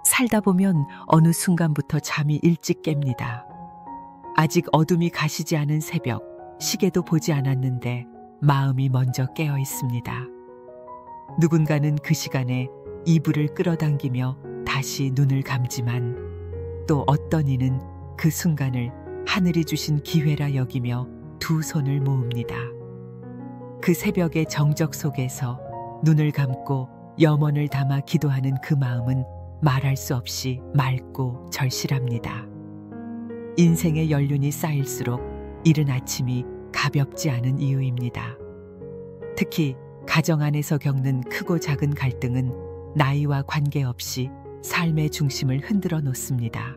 살다 보면 어느 순간부터 잠이 일찍 깹니다. 아직 어둠이 가시지 않은 새벽, 시계도 보지 않았는데 마음이 먼저 깨어 있습니다. 누군가는 그 시간에 이불을 끌어당기며 다시 눈을 감지만 또 어떤 이는 그 순간을 하늘이 주신 기회라 여기며 두 손을 모읍니다. 그 새벽의 정적 속에서 눈을 감고 염원을 담아 기도하는 그 마음은 말할 수 없이 맑고 절실합니다. 인생의 연륜이 쌓일수록 이른 아침이 가볍지 않은 이유입니다. 특히 가정 안에서 겪는 크고 작은 갈등은 나이와 관계없이 삶의 중심을 흔들어 놓습니다.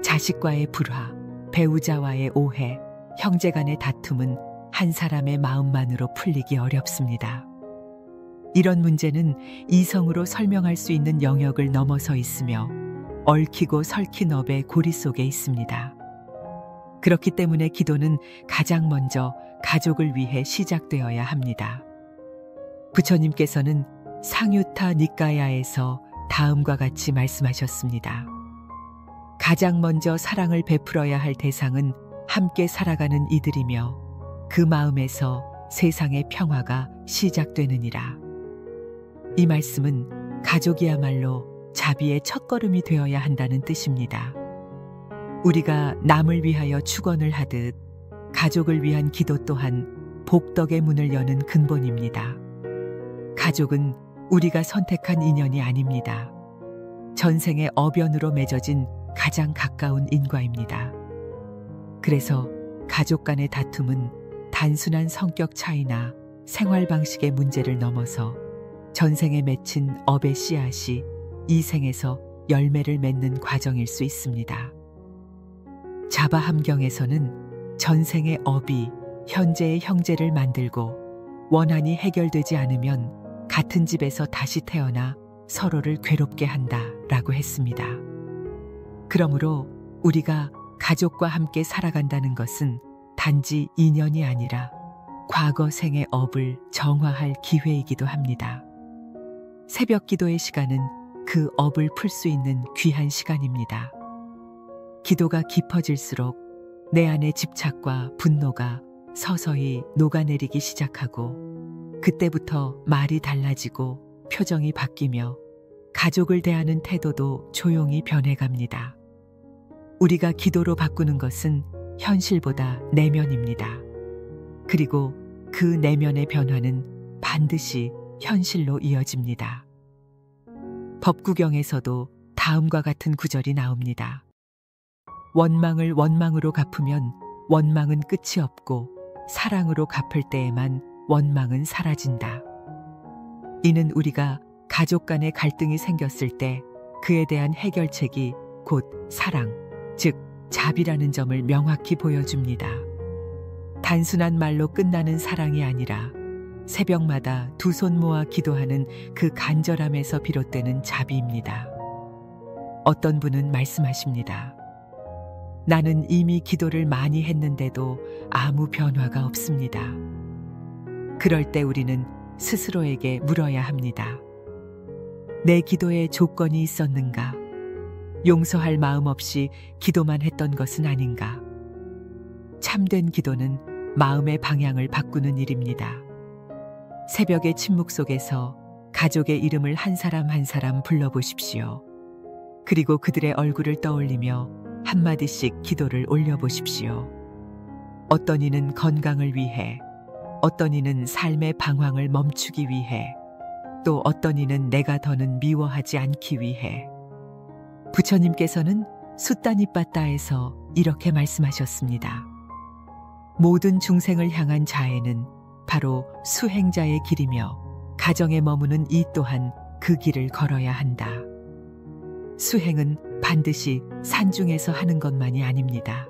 자식과의 불화, 배우자와의 오해, 형제 간의 다툼은 한 사람의 마음만으로 풀리기 어렵습니다. 이런 문제는 이성으로 설명할 수 있는 영역을 넘어서 있으며 얽히고 설킨 업의 고리 속에 있습니다. 그렇기 때문에 기도는 가장 먼저 가족을 위해 시작되어야 합니다. 부처님께서는 상유타 니까야에서 다음과 같이 말씀하셨습니다. 가장 먼저 사랑을 베풀어야 할 대상은 함께 살아가는 이들이며 그 마음에서 세상의 평화가 시작되느니라. 이 말씀은 가족이야말로 자비의 첫걸음이 되어야 한다는 뜻입니다. 우리가 남을 위하여 축원을 하듯 가족을 위한 기도 또한 복덕의 문을 여는 근본입니다. 가족은 우리가 선택한 인연이 아닙니다. 전생의 어변으로 맺어진 가장 가까운 인과입니다. 그래서 가족 간의 다툼은 단순한 성격 차이나 생활 방식의 문제를 넘어서 전생에 맺힌 업의 씨앗이 이 생에서 열매를 맺는 과정일 수 있습니다. 자바 함경에서는 전생의 업이 현재의 형제를 만들고 원한이 해결되지 않으면 같은 집에서 다시 태어나 서로를 괴롭게 한다라고 했습니다. 그러므로 우리가 가족과 함께 살아간다는 것은 단지 인연이 아니라 과거 생의 업을 정화할 기회이기도 합니다. 새벽 기도의 시간은 그 업을 풀 수 있는 귀한 시간입니다. 기도가 깊어질수록 내 안의 집착과 분노가 서서히 녹아내리기 시작하고 그때부터 말이 달라지고 표정이 바뀌며 가족을 대하는 태도도 조용히 변해갑니다. 우리가 기도로 바꾸는 것은 현실보다 내면입니다. 그리고 그 내면의 변화는 반드시 현실로 이어집니다. 법구경에서도 다음과 같은 구절이 나옵니다. 원망을 원망으로 갚으면 원망은 끝이 없고 사랑으로 갚을 때에만 원망은 사라진다. 이는 우리가 가족 간의 갈등이 생겼을 때 그에 대한 해결책이 곧 사랑, 즉 자비라는 점을 명확히 보여줍니다. 단순한 말로 끝나는 사랑이 아니라 새벽마다 두 손 모아 기도하는 그 간절함에서 비롯되는 자비입니다. 어떤 분은 말씀하십니다. 나는 이미 기도를 많이 했는데도 아무 변화가 없습니다. 그럴 때 우리는 스스로에게 물어야 합니다. 내 기도에 조건이 있었는가? 용서할 마음 없이 기도만 했던 것은 아닌가? 참된 기도는 마음의 방향을 바꾸는 일입니다. 새벽의 침묵 속에서 가족의 이름을 한 사람 한 사람 불러보십시오. 그리고 그들의 얼굴을 떠올리며 한마디씩 기도를 올려보십시오. 어떤 이는 건강을 위해, 어떤 이는 삶의 방황을 멈추기 위해, 또 어떤 이는 내가 더는 미워하지 않기 위해. 부처님께서는 숫다니빠따에서 이렇게 말씀하셨습니다. 모든 중생을 향한 자애는 바로 수행자의 길이며 가정에 머무는 이 또한 그 길을 걸어야 한다. 수행은 반드시 산중에서 하는 것만이 아닙니다.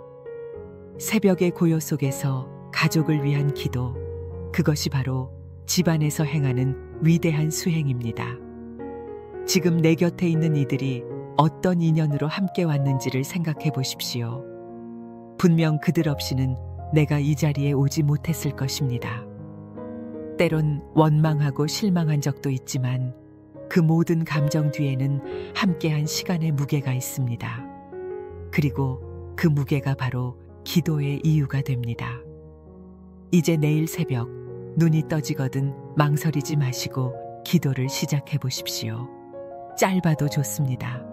새벽의 고요 속에서 가족을 위한 기도, 그것이 바로 집안에서 행하는 위대한 수행입니다. 지금 내 곁에 있는 이들이 어떤 인연으로 함께 왔는지를 생각해 보십시오. 분명 그들 없이는 내가 이 자리에 오지 못했을 것입니다. 때론 원망하고 실망한 적도 있지만 그 모든 감정 뒤에는 함께한 시간의 무게가 있습니다. 그리고 그 무게가 바로 기도의 이유가 됩니다. 이제 내일 새벽 눈이 떠지거든 망설이지 마시고 기도를 시작해 보십시오. 짧아도 좋습니다.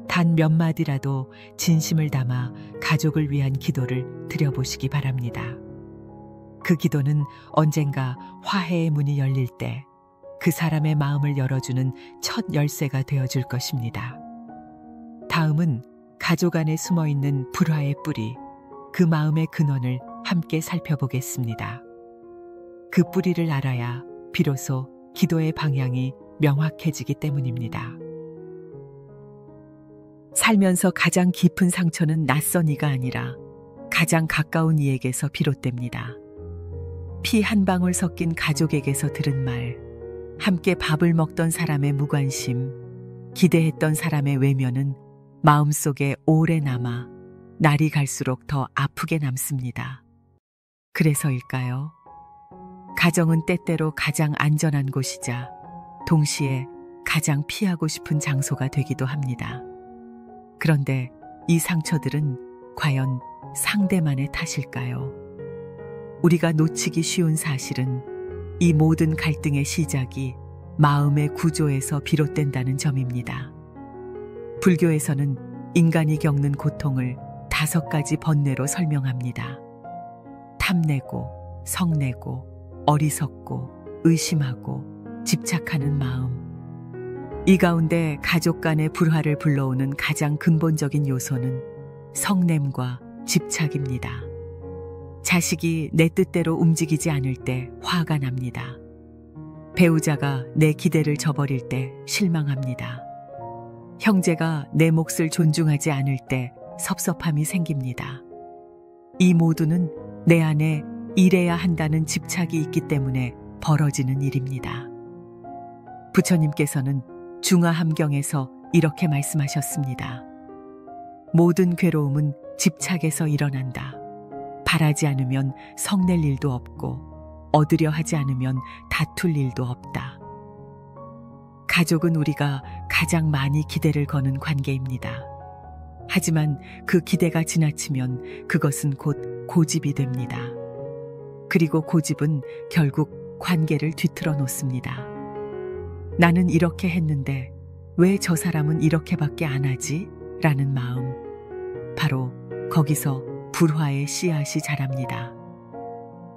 단 몇 마디라도 진심을 담아 가족을 위한 기도를 드려보시기 바랍니다. 그 기도는 언젠가 화해의 문이 열릴 때 그 사람의 마음을 열어주는 첫 열쇠가 되어줄 것입니다. 다음은 가족 안에 숨어있는 불화의 뿌리, 그 마음의 근원을 함께 살펴보겠습니다. 그 뿌리를 알아야 비로소 기도의 방향이 명확해지기 때문입니다. 살면서 가장 깊은 상처는 낯선 이가 아니라 가장 가까운 이에게서 비롯됩니다. 피 한 방울 섞인 가족에게서 들은 말, 함께 밥을 먹던 사람의 무관심, 기대했던 사람의 외면은 마음속에 오래 남아 날이 갈수록 더 아프게 남습니다. 그래서일까요? 가정은 때때로 가장 안전한 곳이자 동시에 가장 피하고 싶은 장소가 되기도 합니다. 그런데 이 상처들은 과연 상대만의 탓일까요? 우리가 놓치기 쉬운 사실은 이 모든 갈등의 시작이 마음의 구조에서 비롯된다는 점입니다. 불교에서는 인간이 겪는 고통을 5가지 번뇌로 설명합니다. 탐내고, 성내고, 어리석고, 의심하고, 집착하는 마음. 이 가운데 가족 간의 불화를 불러오는 가장 근본적인 요소는 성냄과 집착입니다. 자식이 내 뜻대로 움직이지 않을 때 화가 납니다. 배우자가 내 기대를 저버릴 때 실망합니다. 형제가 내 몫을 존중하지 않을 때 섭섭함이 생깁니다. 이 모두는 내 안에 이래야 한다는 집착이 있기 때문에 벌어지는 일입니다. 부처님께서는 중화함경에서 이렇게 말씀하셨습니다. 모든 괴로움은 집착에서 일어난다. 바라지 않으면 성낼 일도 없고 얻으려 하지 않으면 다툴 일도 없다. 가족은 우리가 가장 많이 기대를 거는 관계입니다. 하지만 그 기대가 지나치면 그것은 곧 고집이 됩니다. 그리고 고집은 결국 관계를 뒤틀어 놓습니다. 나는 이렇게 했는데 왜 저 사람은 이렇게밖에 안 하지? 라는 마음. 바로 거기서 불화의 씨앗이 자랍니다.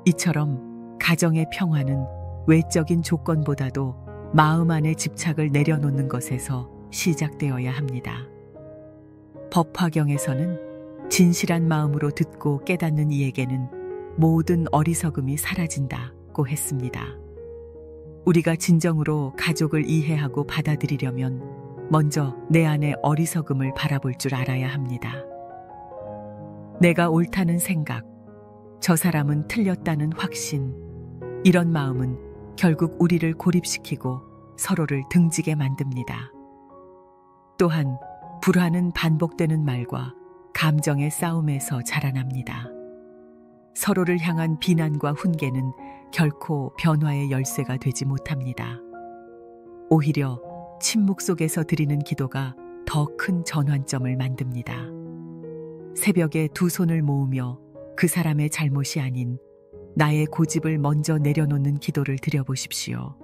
이처럼 가정의 평화는 외적인 조건보다도 마음 안에 집착을 내려놓는 것에서 시작되어야 합니다. 법화경에서는 진실한 마음으로 듣고 깨닫는 이에게는 모든 어리석음이 사라진다고 했습니다. 우리가 진정으로 가족을 이해하고 받아들이려면 먼저 내 안의 어리석음을 바라볼 줄 알아야 합니다. 내가 옳다는 생각, 저 사람은 틀렸다는 확신, 이런 마음은 결국 우리를 고립시키고 서로를 등지게 만듭니다. 또한 불화는 반복되는 말과 감정의 싸움에서 자라납니다. 서로를 향한 비난과 훈계는 결코 변화의 열쇠가 되지 못합니다. 오히려 침묵 속에서 드리는 기도가 더 큰 전환점을 만듭니다. 새벽에 두 손을 모으며 그 사람의 잘못이 아닌 나의 고집을 먼저 내려놓는 기도를 드려보십시오.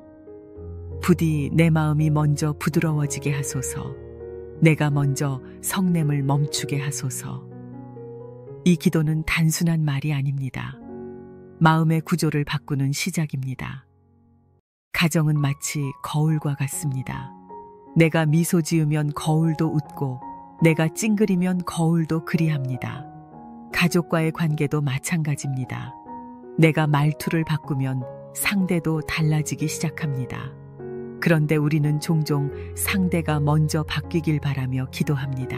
부디 내 마음이 먼저 부드러워지게 하소서. 내가 먼저 성냄을 멈추게 하소서. 이 기도는 단순한 말이 아닙니다. 마음의 구조를 바꾸는 시작입니다. 가정은 마치 거울과 같습니다. 내가 미소 지으면 거울도 웃고 내가 찡그리면 거울도 그리합니다. 가족과의 관계도 마찬가지입니다. 내가 말투를 바꾸면 상대도 달라지기 시작합니다. 그런데 우리는 종종 상대가 먼저 바뀌길 바라며 기도합니다.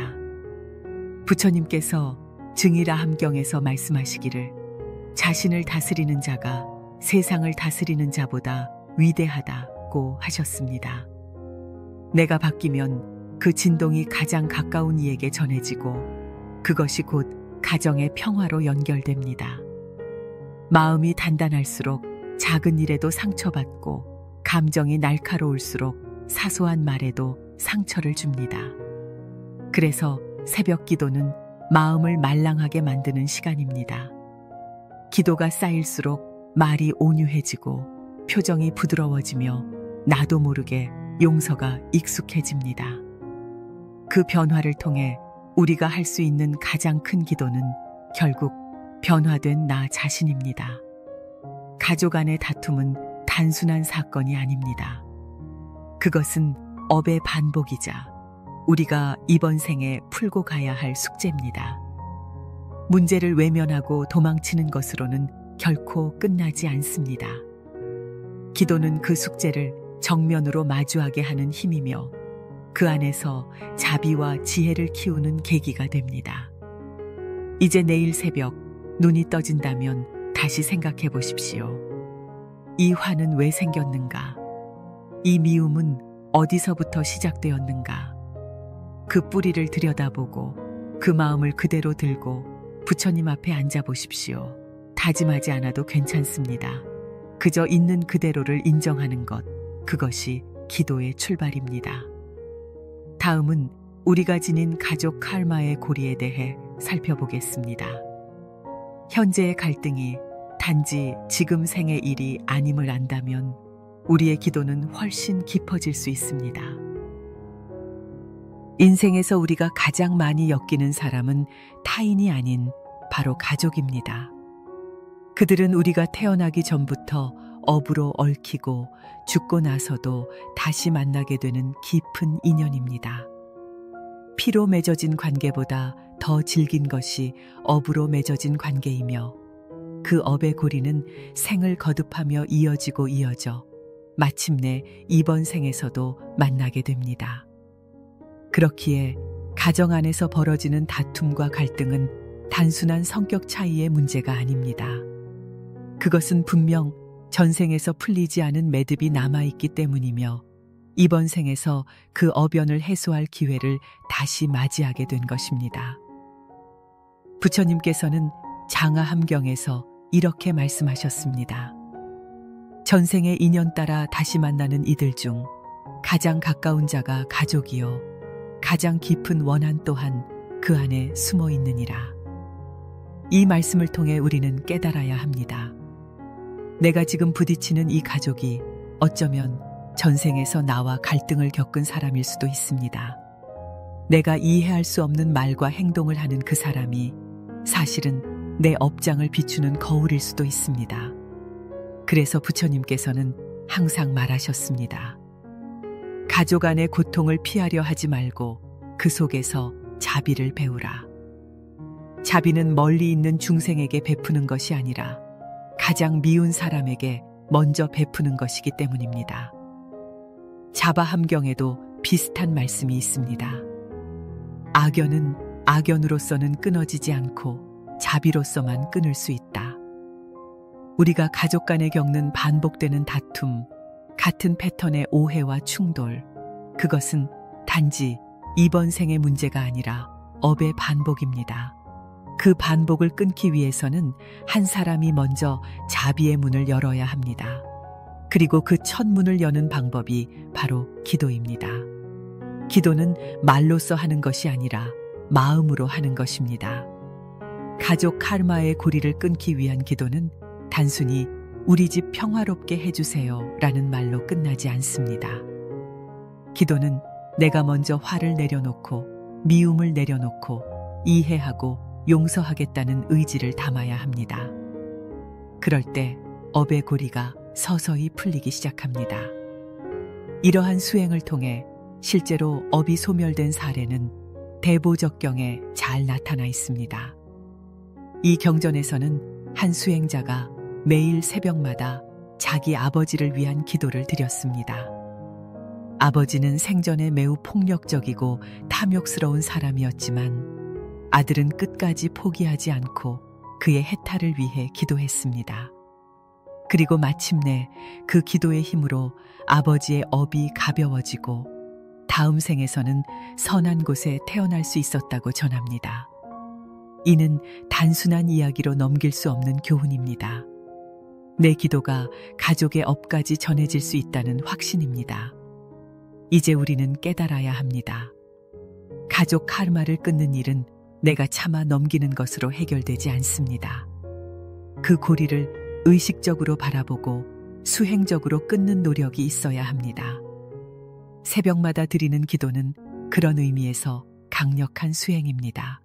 부처님께서 증이라함경에서 말씀하시기를 자신을 다스리는 자가 세상을 다스리는 자보다 위대하다고 하셨습니다. 내가 바뀌면 그 진동이 가장 가까운 이에게 전해지고 그것이 곧 가정의 평화로 연결됩니다. 마음이 단단할수록 작은 일에도 상처받고 감정이 날카로울수록 사소한 말에도 상처를 줍니다. 그래서 새벽 기도는 마음을 말랑하게 만드는 시간입니다. 기도가 쌓일수록 말이 온유해지고 표정이 부드러워지며 나도 모르게 용서가 익숙해집니다. 그 변화를 통해 우리가 할 수 있는 가장 큰 기도는 결국 변화된 나 자신입니다. 가족 안의 다툼은 단순한 사건이 아닙니다. 그것은 업의 반복이자 우리가 이번 생에 풀고 가야 할 숙제입니다. 문제를 외면하고 도망치는 것으로는 결코 끝나지 않습니다. 기도는 그 숙제를 정면으로 마주하게 하는 힘이며 그 안에서 자비와 지혜를 키우는 계기가 됩니다. 이제 내일 새벽 눈이 떠진다면 다시 생각해 보십시오. 이 화는 왜 생겼는가? 이 미움은 어디서부터 시작되었는가? 그 뿌리를 들여다보고 그 마음을 그대로 들고 부처님 앞에 앉아 보십시오. 다짐하지 않아도 괜찮습니다. 그저 있는 그대로를 인정하는 것, 그것이 기도의 출발입니다. 다음은 우리가 지닌 가족 카르마의 고리에 대해 살펴보겠습니다. 현재의 갈등이 단지 지금 생의 일이 아님을 안다면 우리의 기도는 훨씬 깊어질 수 있습니다. 인생에서 우리가 가장 많이 엮이는 사람은 타인이 아닌 바로 가족입니다. 그들은 우리가 태어나기 전부터 업으로 얽히고 죽고 나서도 다시 만나게 되는 깊은 인연입니다. 피로 맺어진 관계보다 더 질긴 것이 업으로 맺어진 관계이며 그 업의 고리는 생을 거듭하며 이어지고 이어져 마침내 이번 생에서도 만나게 됩니다. 그렇기에 가정 안에서 벌어지는 다툼과 갈등은 단순한 성격 차이의 문제가 아닙니다. 그것은 분명 전생에서 풀리지 않은 매듭이 남아있기 때문이며 이번 생에서 그 어변을 해소할 기회를 다시 맞이하게 된 것입니다. 부처님께서는 장하함경에서 이렇게 말씀하셨습니다. 전생의 인연 따라 다시 만나는 이들 중 가장 가까운 자가 가족이요 가장 깊은 원한 또한 그 안에 숨어 있느니라. 이 말씀을 통해 우리는 깨달아야 합니다. 내가 지금 부딪히는 이 가족이 어쩌면 전생에서 나와 갈등을 겪은 사람일 수도 있습니다. 내가 이해할 수 없는 말과 행동을 하는 그 사람이 사실은 내 업장을 비추는 거울일 수도 있습니다. 그래서 부처님께서는 항상 말하셨습니다. 가족 안의 고통을 피하려 하지 말고 그 속에서 자비를 배우라. 자비는 멀리 있는 중생에게 베푸는 것이 아니라 가장 미운 사람에게 먼저 베푸는 것이기 때문입니다. 자바함경에도 비슷한 말씀이 있습니다. 악연은 악연으로서는 끊어지지 않고 자비로서만 끊을 수 있다. 우리가 가족 간에 겪는 반복되는 다툼, 같은 패턴의 오해와 충돌, 그것은 단지 이번 생의 문제가 아니라 업의 반복입니다. 그 반복을 끊기 위해서는 한 사람이 먼저 자비의 문을 열어야 합니다. 그리고 그 첫 문을 여는 방법이 바로 기도입니다. 기도는 말로써 하는 것이 아니라 마음으로 하는 것입니다. 가족 카르마의 고리를 끊기 위한 기도는 단순히 우리 집 평화롭게 해주세요 라는 말로 끝나지 않습니다. 기도는 내가 먼저 화를 내려놓고 미움을 내려놓고 이해하고 용서하겠다는 의지를 담아야 합니다. 그럴 때 업의 고리가 서서히 풀리기 시작합니다. 이러한 수행을 통해 실제로 업이 소멸된 사례는 대보적경에 잘 나타나 있습니다. 이 경전에서는 한 수행자가 매일 새벽마다 자기 아버지를 위한 기도를 드렸습니다. 아버지는 생전에 매우 폭력적이고 탐욕스러운 사람이었지만 아들은 끝까지 포기하지 않고 그의 해탈을 위해 기도했습니다. 그리고 마침내 그 기도의 힘으로 아버지의 업이 가벼워지고 다음 생에서는 선한 곳에 태어날 수 있었다고 전합니다. 이는 단순한 이야기로 넘길 수 없는 교훈입니다. 내 기도가 가족의 업까지 전해질 수 있다는 확신입니다. 이제 우리는 깨달아야 합니다. 가족 카르마를 끊는 일은 내가 참아 넘기는 것으로 해결되지 않습니다. 그 고리를 의식적으로 바라보고 수행적으로 끊는 노력이 있어야 합니다. 새벽마다 드리는 기도는 그런 의미에서 강력한 수행입니다.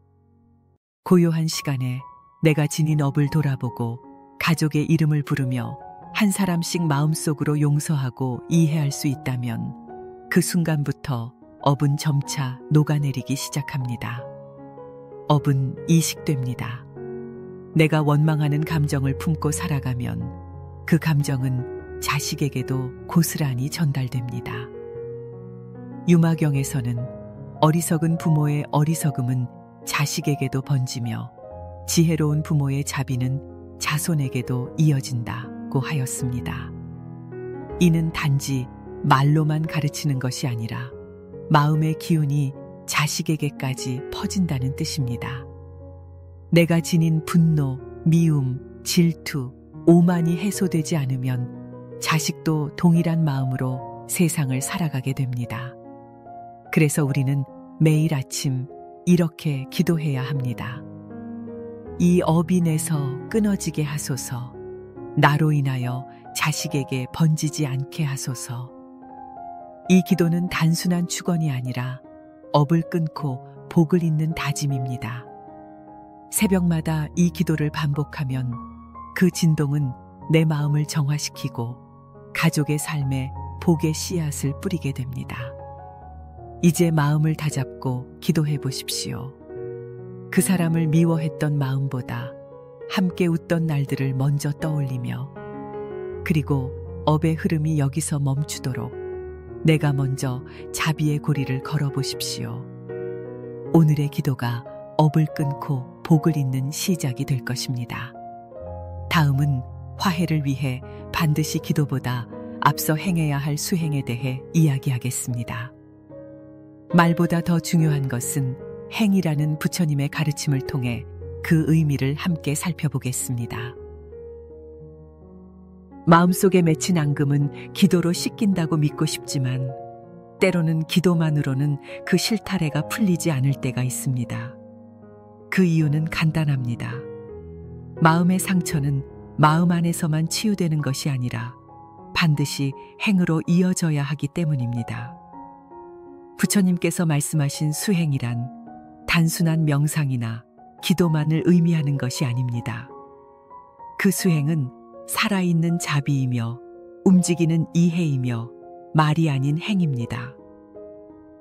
고요한 시간에 내가 지닌 업을 돌아보고 가족의 이름을 부르며 한 사람씩 마음속으로 용서하고 이해할 수 있다면 그 순간부터 업은 점차 녹아내리기 시작합니다. 업은 이식됩니다. 내가 원망하는 감정을 품고 살아가면 그 감정은 자식에게도 고스란히 전달됩니다. 유마경에서는 어리석은 부모의 어리석음은 자식에게도 번지며 지혜로운 부모의 자비는 자손에게도 이어진다고 하였습니다. 이는 단지 말로만 가르치는 것이 아니라 마음의 기운이 자식에게까지 퍼진다는 뜻입니다. 내가 지닌 분노, 미움, 질투, 오만이 해소되지 않으면 자식도 동일한 마음으로 세상을 살아가게 됩니다. 그래서 우리는 매일 아침 이렇게 기도해야 합니다. 이 업이 내서 끊어지게 하소서. 나로 인하여 자식에게 번지지 않게 하소서. 이 기도는 단순한 축원이 아니라 업을 끊고 복을 잇는 다짐입니다. 새벽마다 이 기도를 반복하면 그 진동은 내 마음을 정화시키고 가족의 삶에 복의 씨앗을 뿌리게 됩니다. 이제 마음을 다잡고 기도해 보십시오. 그 사람을 미워했던 마음보다 함께 웃던 날들을 먼저 떠올리며 그리고 업의 흐름이 여기서 멈추도록 내가 먼저 자비의 고리를 걸어 보십시오. 오늘의 기도가 업을 끊고 복을 잇는 시작이 될 것입니다. 다음은 화해를 위해 반드시 기도보다 앞서 행해야 할 수행에 대해 이야기하겠습니다. 말보다 더 중요한 것은 행이라는 부처님의 가르침을 통해 그 의미를 함께 살펴보겠습니다. 마음속에 맺힌 앙금은 기도로 씻긴다고 믿고 싶지만 때로는 기도만으로는 그 실타래가 풀리지 않을 때가 있습니다. 그 이유는 간단합니다. 마음의 상처는 마음 안에서만 치유되는 것이 아니라 반드시 행으로 이어져야 하기 때문입니다. 부처님께서 말씀하신 수행이란 단순한 명상이나 기도만을 의미하는 것이 아닙니다. 그 수행은 살아있는 자비이며 움직이는 이해이며 말이 아닌 행입니다.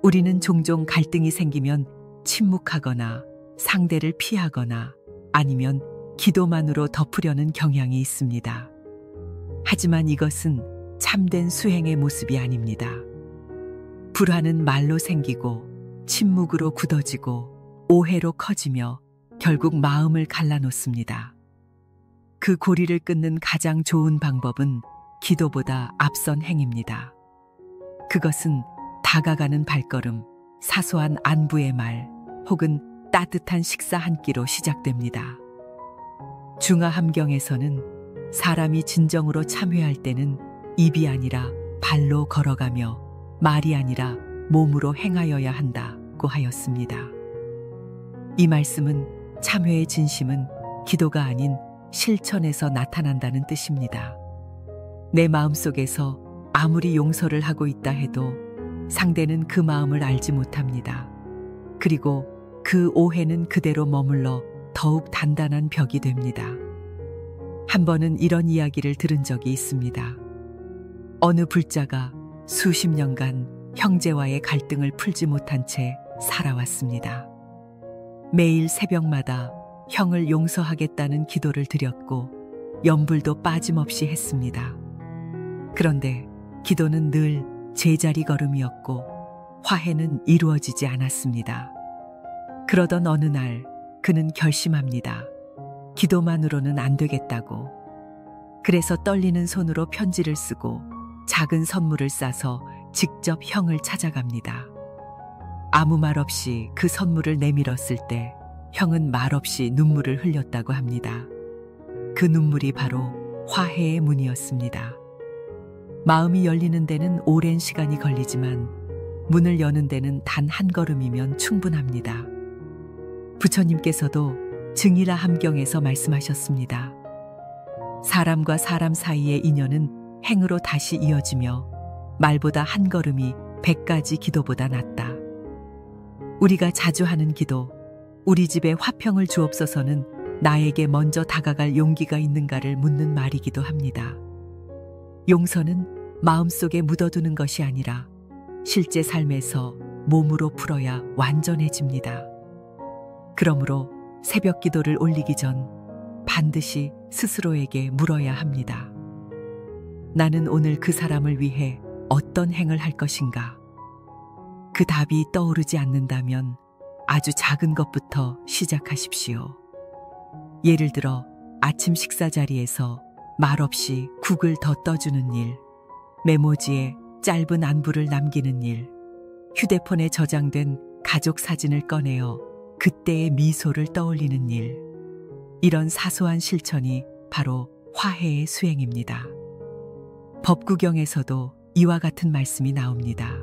우리는 종종 갈등이 생기면 침묵하거나 상대를 피하거나 아니면 기도만으로 덮으려는 경향이 있습니다. 하지만 이것은 참된 수행의 모습이 아닙니다. 불화는 말로 생기고 침묵으로 굳어지고 오해로 커지며 결국 마음을 갈라놓습니다. 그 고리를 끊는 가장 좋은 방법은 기도보다 앞선 행입니다. 그것은 다가가는 발걸음, 사소한 안부의 말, 혹은 따뜻한 식사 한 끼로 시작됩니다. 중화함경에서는 사람이 진정으로 참회할 때는 입이 아니라 발로 걸어가며 말이 아니라 몸으로 행하여야 한다고 하였습니다. 이 말씀은 참회의 진심은 기도가 아닌 실천에서 나타난다는 뜻입니다. 내 마음속에서 아무리 용서를 하고 있다 해도 상대는 그 마음을 알지 못합니다. 그리고 그 오해는 그대로 머물러 더욱 단단한 벽이 됩니다. 한 번은 이런 이야기를 들은 적이 있습니다. 어느 불자가 수십 년간 형제와의 갈등을 풀지 못한 채 살아왔습니다. 매일 새벽마다 형을 용서하겠다는 기도를 드렸고 염불도 빠짐없이 했습니다. 그런데 기도는 늘 제자리 걸음이었고 화해는 이루어지지 않았습니다. 그러던 어느 날 그는 결심합니다. 기도만으로는 안 되겠다고. 그래서 떨리는 손으로 편지를 쓰고 작은 선물을 싸서 직접 형을 찾아갑니다. 아무 말 없이 그 선물을 내밀었을 때 형은 말없이 눈물을 흘렸다고 합니다. 그 눈물이 바로 화해의 문이었습니다. 마음이 열리는 데는 오랜 시간이 걸리지만 문을 여는 데는 단 한 걸음이면 충분합니다. 부처님께서도 증이라 함경에서 말씀하셨습니다. 사람과 사람 사이의 인연은 행으로 다시 이어지며 말보다 한 걸음이 100가지 기도보다 낫다. 우리가 자주 하는 기도, 우리 집에 화평을 주옵소서는 나에게 먼저 다가갈 용기가 있는가를 묻는 말이기도 합니다. 용서는 마음속에 묻어두는 것이 아니라 실제 삶에서 몸으로 풀어야 완전해집니다. 그러므로 새벽 기도를 올리기 전 반드시 스스로에게 물어야 합니다. 나는 오늘 그 사람을 위해 어떤 행을 할 것인가? 그 답이 떠오르지 않는다면 아주 작은 것부터 시작하십시오. 예를 들어 아침 식사 자리에서 말없이 국을 더 떠주는 일, 메모지에 짧은 안부를 남기는 일, 휴대폰에 저장된 가족 사진을 꺼내어 그때의 미소를 떠올리는 일, 이런 사소한 실천이 바로 화해의 수행입니다. 법구경에서도 이와 같은 말씀이 나옵니다.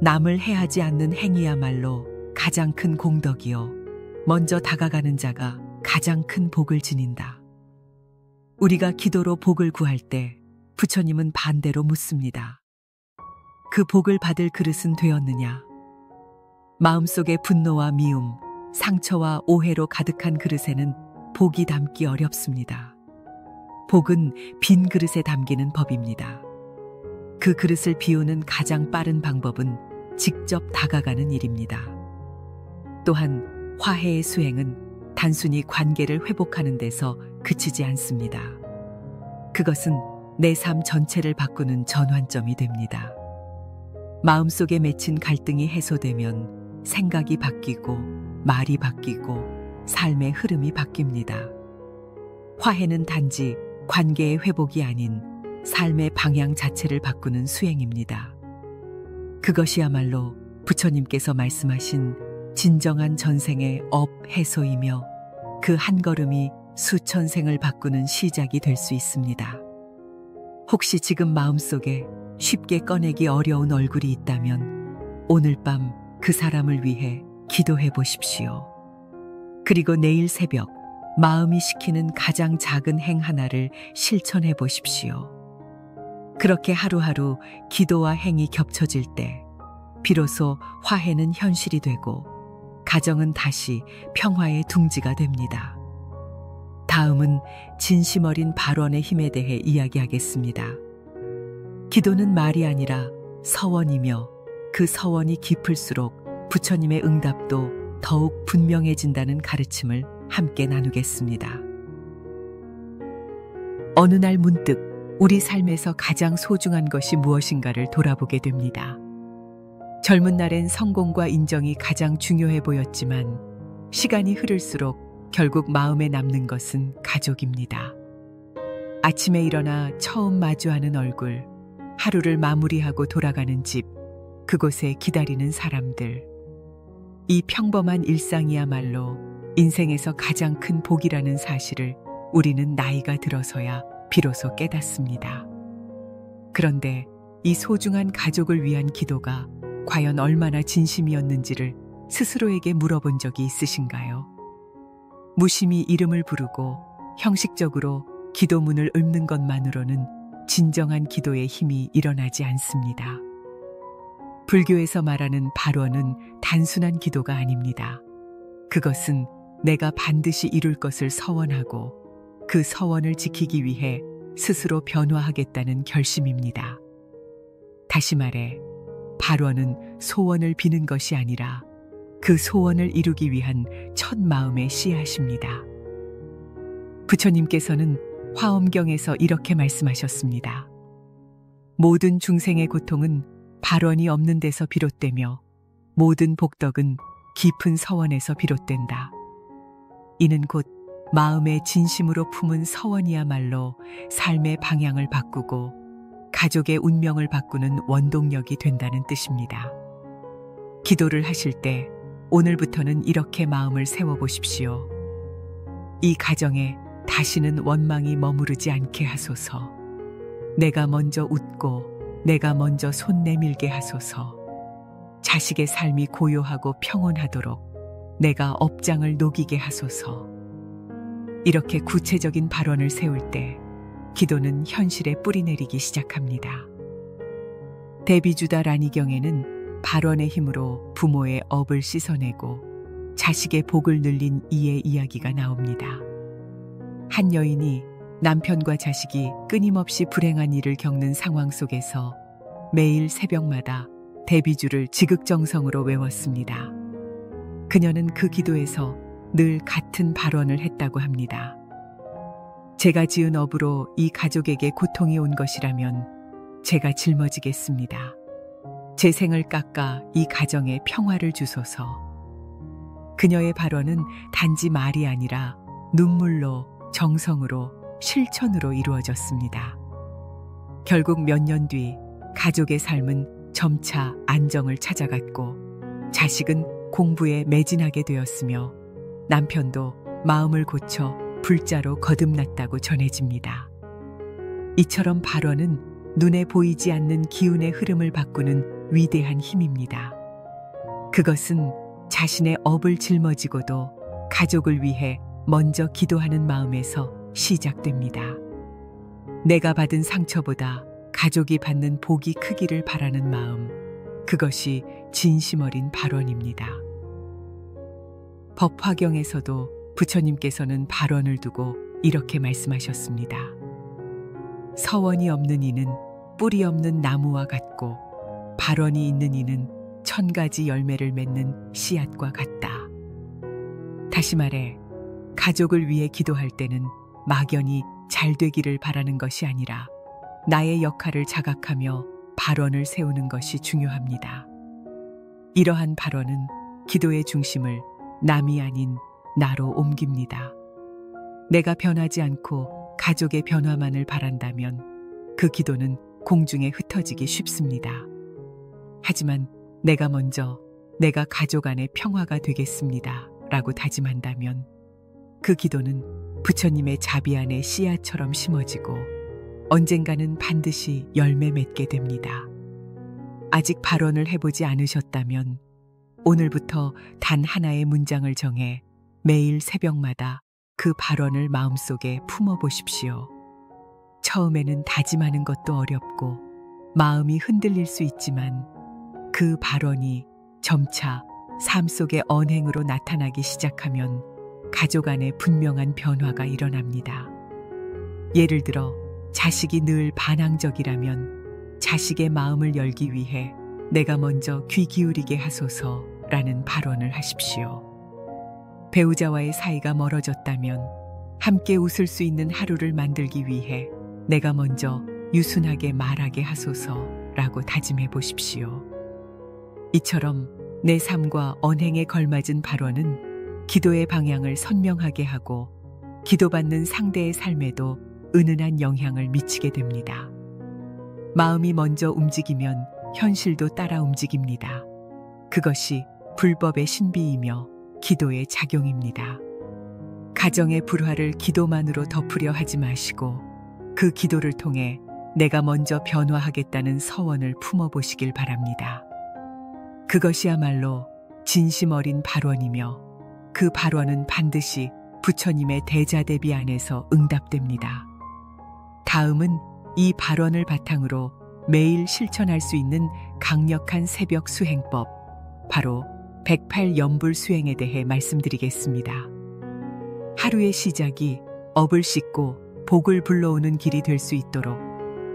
남을 해하지 않는 행위야말로 가장 큰 공덕이요, 먼저 다가가는 자가 가장 큰 복을 지닌다. 우리가 기도로 복을 구할 때 부처님은 반대로 묻습니다. 그 복을 받을 그릇은 되었느냐? 마음속에 분노와 미움, 상처와 오해로 가득한 그릇에는 복이 담기 어렵습니다. 복은 빈 그릇에 담기는 법입니다. 그 그릇을 비우는 가장 빠른 방법은 직접 다가가는 일입니다. 또한 화해의 수행은 단순히 관계를 회복하는 데서 그치지 않습니다. 그것은 내 삶 전체를 바꾸는 전환점이 됩니다. 마음속에 맺힌 갈등이 해소되면 생각이 바뀌고 말이 바뀌고 삶의 흐름이 바뀝니다. 화해는 단지 관계의 회복이 아닌 삶의 방향 자체를 바꾸는 수행입니다. 그것이야말로 부처님께서 말씀하신 진정한 전생의 업 해소이며 그 한 걸음이 수천 생을 바꾸는 시작이 될 수 있습니다. 혹시 지금 마음속에 쉽게 꺼내기 어려운 얼굴이 있다면 오늘 밤 그 사람을 위해 기도해 보십시오. 그리고 내일 새벽 마음이 시키는 가장 작은 행 하나를 실천해 보십시오. 그렇게 하루하루 기도와 행이 겹쳐질 때 비로소 화해는 현실이 되고 가정은 다시 평화의 둥지가 됩니다. 다음은 진심 어린 발언의 힘에 대해 이야기하겠습니다. 기도는 말이 아니라 서원이며 그 서원이 깊을수록 부처님의 응답도 더욱 분명해진다는 가르침을 함께 나누겠습니다. 어느 날 문득 우리 삶에서 가장 소중한 것이 무엇인가를 돌아보게 됩니다. 젊은 날엔 성공과 인정이 가장 중요해 보였지만 시간이 흐를수록 결국 마음에 남는 것은 가족입니다. 아침에 일어나 처음 마주하는 얼굴, 하루를 마무리하고 돌아가는 집, 그곳에 기다리는 사람들. 이 평범한 일상이야말로 인생에서 가장 큰 복이라는 사실을 우리는 나이가 들어서야 비로소 깨닫습니다. 그런데 이 소중한 가족을 위한 기도가 과연 얼마나 진심이었는지를 스스로에게 물어본 적이 있으신가요? 무심히 이름을 부르고 형식적으로 기도문을 읊는 것만으로는 진정한 기도의 힘이 일어나지 않습니다. 불교에서 말하는 발원은 단순한 기도가 아닙니다. 그것은 내가 반드시 이룰 것을 서원하고 그 서원을 지키기 위해 스스로 변화하겠다는 결심입니다. 다시 말해, 발원은 소원을 비는 것이 아니라 그 소원을 이루기 위한 첫 마음의 씨앗입니다. 부처님께서는 화엄경에서 이렇게 말씀하셨습니다. 모든 중생의 고통은 발원이 없는 데서 비롯되며 모든 복덕은 깊은 서원에서 비롯된다. 이는 곧 마음의 진심으로 품은 서원이야말로 삶의 방향을 바꾸고 가족의 운명을 바꾸는 원동력이 된다는 뜻입니다. 기도를 하실 때 오늘부터는 이렇게 마음을 세워보십시오. 이 가정에 다시는 원망이 머무르지 않게 하소서. 내가 먼저 웃고 내가 먼저 손 내밀게 하소서. 자식의 삶이 고요하고 평온하도록 내가 업장을 녹이게 하소서. 이렇게 구체적인 발언을 세울 때 기도는 현실에 뿌리내리기 시작합니다. 대비주다 라니경에는 발언의 힘으로 부모의 업을 씻어내고 자식의 복을 늘린 이의 이야기가 나옵니다. 한 여인이 남편과 자식이 끊임없이 불행한 일을 겪는 상황 속에서 매일 새벽마다 대비주를 지극정성으로 외웠습니다. 그녀는 그 기도에서 늘 같은 발언을 했다고 합니다. 제가 지은 업으로 이 가족에게 고통이 온 것이라면 제가 짊어지겠습니다. 제 생을 깎아 이 가정에 평화를 주소서. 그녀의 발언은 단지 말이 아니라 눈물로, 정성으로, 실천으로 이루어졌습니다. 결국 몇 년 뒤 가족의 삶은 점차 안정을 찾아갔고 자식은 공부에 매진하게 되었으며 남편도 마음을 고쳐 불자로 거듭났다고 전해집니다. 이처럼 발언은 눈에 보이지 않는 기운의 흐름을 바꾸는 위대한 힘입니다. 그것은 자신의 업을 짊어지고도 가족을 위해 먼저 기도하는 마음에서 시작됩니다. 내가 받은 상처보다 가족이 받는 복이 크기를 바라는 마음, 그것이 진심 어린 발언입니다. 법화경에서도 부처님께서는 발언을 두고 이렇게 말씀하셨습니다. 서원이 없는 이는 뿌리 없는 나무와 같고 발언이 있는 이는 1000가지 열매를 맺는 씨앗과 같다. 다시 말해 가족을 위해 기도할 때는 막연히 잘 되기를 바라는 것이 아니라 나의 역할을 자각하며 발언을 세우는 것이 중요합니다. 이러한 발언은 기도의 중심을 남이 아닌 나로 옮깁니다. 내가 변하지 않고 가족의 변화만을 바란다면 그 기도는 공중에 흩어지기 쉽습니다. 하지만 내가 먼저 내가 가족 안에 평화가 되겠습니다 라고 다짐한다면 그 기도는 부처님의 자비 안에 씨앗처럼 심어지고 언젠가는 반드시 열매 맺게 됩니다. 아직 발언을 해보지 않으셨다면 오늘부터 단 하나의 문장을 정해 매일 새벽마다 그 발언을 마음속에 품어보십시오. 처음에는 다짐하는 것도 어렵고 마음이 흔들릴 수 있지만 그 발언이 점차 삶 속의 언행으로 나타나기 시작하면 가족 안에 분명한 변화가 일어납니다. 예를 들어 자식이 늘 반항적이라면 자식의 마음을 열기 위해 내가 먼저 귀 기울이게 하소서라는 발언을 하십시오. 배우자와의 사이가 멀어졌다면 함께 웃을 수 있는 하루를 만들기 위해 내가 먼저 유순하게 말하게 하소서라고 다짐해 보십시오. 이처럼 내 삶과 언행에 걸맞은 발언은 기도의 방향을 선명하게 하고 기도받는 상대의 삶에도 은은한 영향을 미치게 됩니다. 마음이 먼저 움직이면 현실도 따라 움직입니다. 그것이 불법의 신비이며 기도의 작용입니다. 가정의 불화를 기도만으로 덮으려 하지 마시고 그 기도를 통해 내가 먼저 변화하겠다는 서원을 품어보시길 바랍니다. 그것이야말로 진심 어린 발언이며 그 발언은 반드시 부처님의 대자대비 안에서 응답됩니다. 다음은 이 발언을 바탕으로 매일 실천할 수 있는 강력한 새벽 수행법, 바로 108연불 수행에 대해 말씀드리겠습니다. 하루의 시작이 업을 씻고 복을 불러오는 길이 될 수 있도록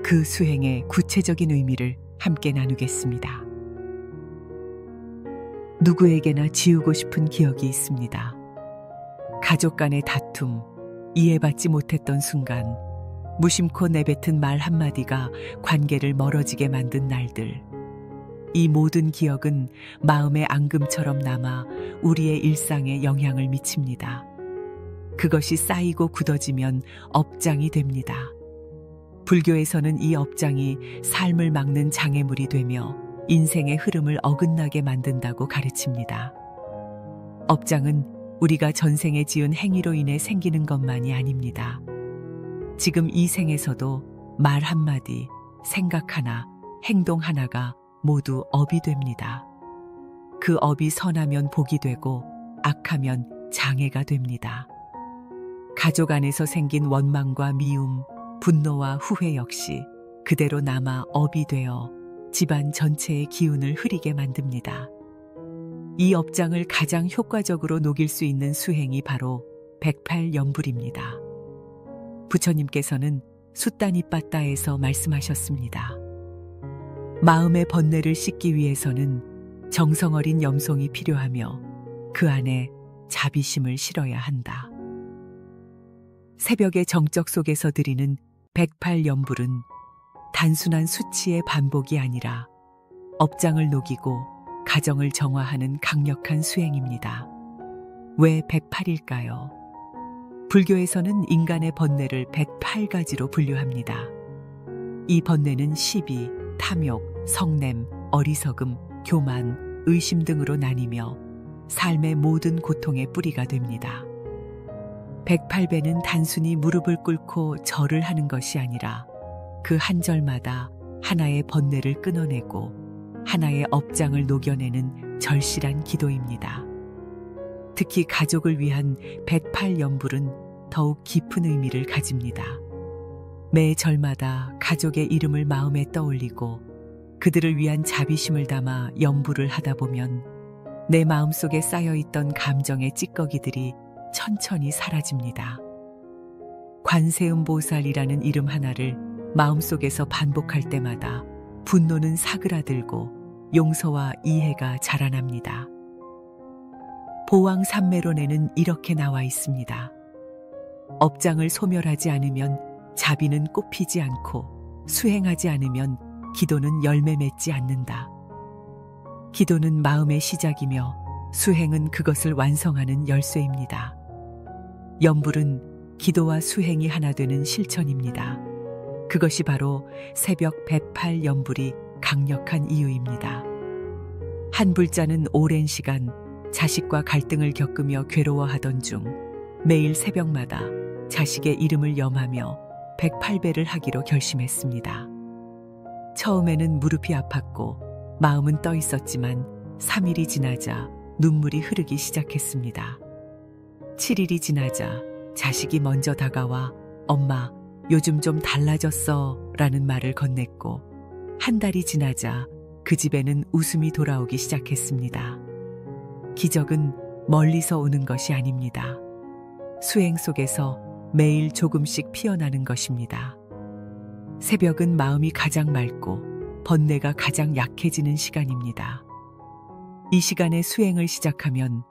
그 수행의 구체적인 의미를 함께 나누겠습니다. 누구에게나 지우고 싶은 기억이 있습니다. 가족 간의 다툼, 이해받지 못했던 순간, 무심코 내뱉은 말 한마디가 관계를 멀어지게 만든 날들. 이 모든 기억은 마음의 앙금처럼 남아 우리의 일상에 영향을 미칩니다. 그것이 쌓이고 굳어지면 업장이 됩니다. 불교에서는 이 업장이 삶을 막는 장애물이 되며 인생의 흐름을 어긋나게 만든다고 가르칩니다. 업장은 우리가 전생에 지은 행위로 인해 생기는 것만이 아닙니다. 지금 이 생에서도 말 한마디, 생각 하나, 행동 하나가 모두 업이 됩니다. 그 업이 선하면 복이 되고 악하면 장애가 됩니다. 가족 안에서 생긴 원망과 미움, 분노와 후회 역시 그대로 남아 업이 되어 집안 전체의 기운을 흐리게 만듭니다. 이 업장을 가장 효과적으로 녹일 수 있는 수행이 바로 108연불입니다. 부처님께서는 숫다니빠따에서 말씀하셨습니다. 마음의 번뇌를 씻기 위해서는 정성 어린 염송이 필요하며 그 안에 자비심을 실어야 한다. 새벽의 정적 속에서 드리는 108연불은 단순한 수치의 반복이 아니라 업장을 녹이고 가정을 정화하는 강력한 수행입니다. 왜 108일까요? 불교에서는 인간의 번뇌를 108가지로 분류합니다. 이 번뇌는 시비, 탐욕, 성냄, 어리석음, 교만, 의심 등으로 나뉘며 삶의 모든 고통의 뿌리가 됩니다. 108배는 단순히 무릎을 꿇고 절을 하는 것이 아니라 그 한 절마다 하나의 번뇌를 끊어내고 하나의 업장을 녹여내는 절실한 기도입니다. 특히 가족을 위한 108연불은 더욱 깊은 의미를 가집니다. 매 절마다 가족의 이름을 마음에 떠올리고 그들을 위한 자비심을 담아 연불을 하다 보면 내 마음속에 쌓여있던 감정의 찌꺼기들이 천천히 사라집니다. 관세음보살이라는 이름 하나를 마음속에서 반복할 때마다 분노는 사그라들고 용서와 이해가 자라납니다. 보왕산매론에는 이렇게 나와 있습니다. 업장을 소멸하지 않으면 자비는 꽃피지 않고 수행하지 않으면 기도는 열매 맺지 않는다. 기도는 마음의 시작이며 수행은 그것을 완성하는 열쇠입니다. 연불은 기도와 수행이 하나 되는 실천입니다. 그것이 바로 새벽 108연불이 강력한 이유입니다. 한 불자는 오랜 시간 자식과 갈등을 겪으며 괴로워하던 중 매일 새벽마다 자식의 이름을 염하며 108배를 하기로 결심했습니다. 처음에는 무릎이 아팠고 마음은 떠 있었지만 3일이 지나자 눈물이 흐르기 시작했습니다. 7일이 지나자 자식이 먼저 다가와 엄마, 요즘 좀 달라졌어 라는 말을 건넸고 한 달이 지나자 그 집에는 웃음이 돌아오기 시작했습니다. 기적은 멀리서 오는 것이 아닙니다. 수행 속에서 매일 조금씩 피어나는 것입니다. 새벽은 마음이 가장 맑고 번뇌가 가장 약해지는 시간입니다. 이 시간에 수행을 시작하면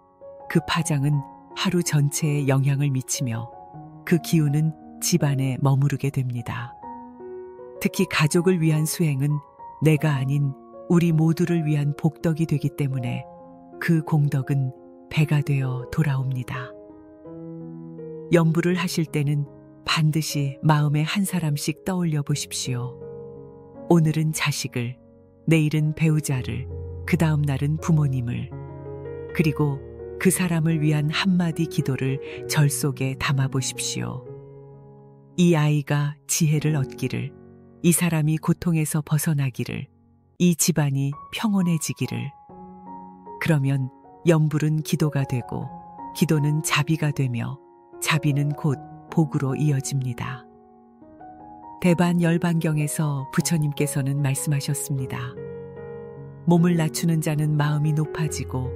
그 파장은 하루 전체에 영향을 미치며 그 기운은 집안에 머무르게 됩니다. 특히 가족을 위한 수행은 내가 아닌 우리 모두를 위한 복덕이 되기 때문에 그 공덕은 배가 되어 돌아옵니다. 연불을 하실 때는 반드시 마음에 한 사람씩 떠올려 보십시오. 오늘은 자식을, 내일은 배우자를, 그 다음 날은 부모님을, 그리고 그 사람을 위한 한마디 기도를 절 속에 담아 보십시오. 이 아이가 지혜를 얻기를, 이 사람이 고통에서 벗어나기를, 이 집안이 평온해지기를. 그러면 연불은 기도가 되고 기도는 자비가 되며 자비는 곧 복으로 이어집니다. 대반열반경에서 부처님께서는 말씀하셨습니다. 몸을 낮추는 자는 마음이 높아지고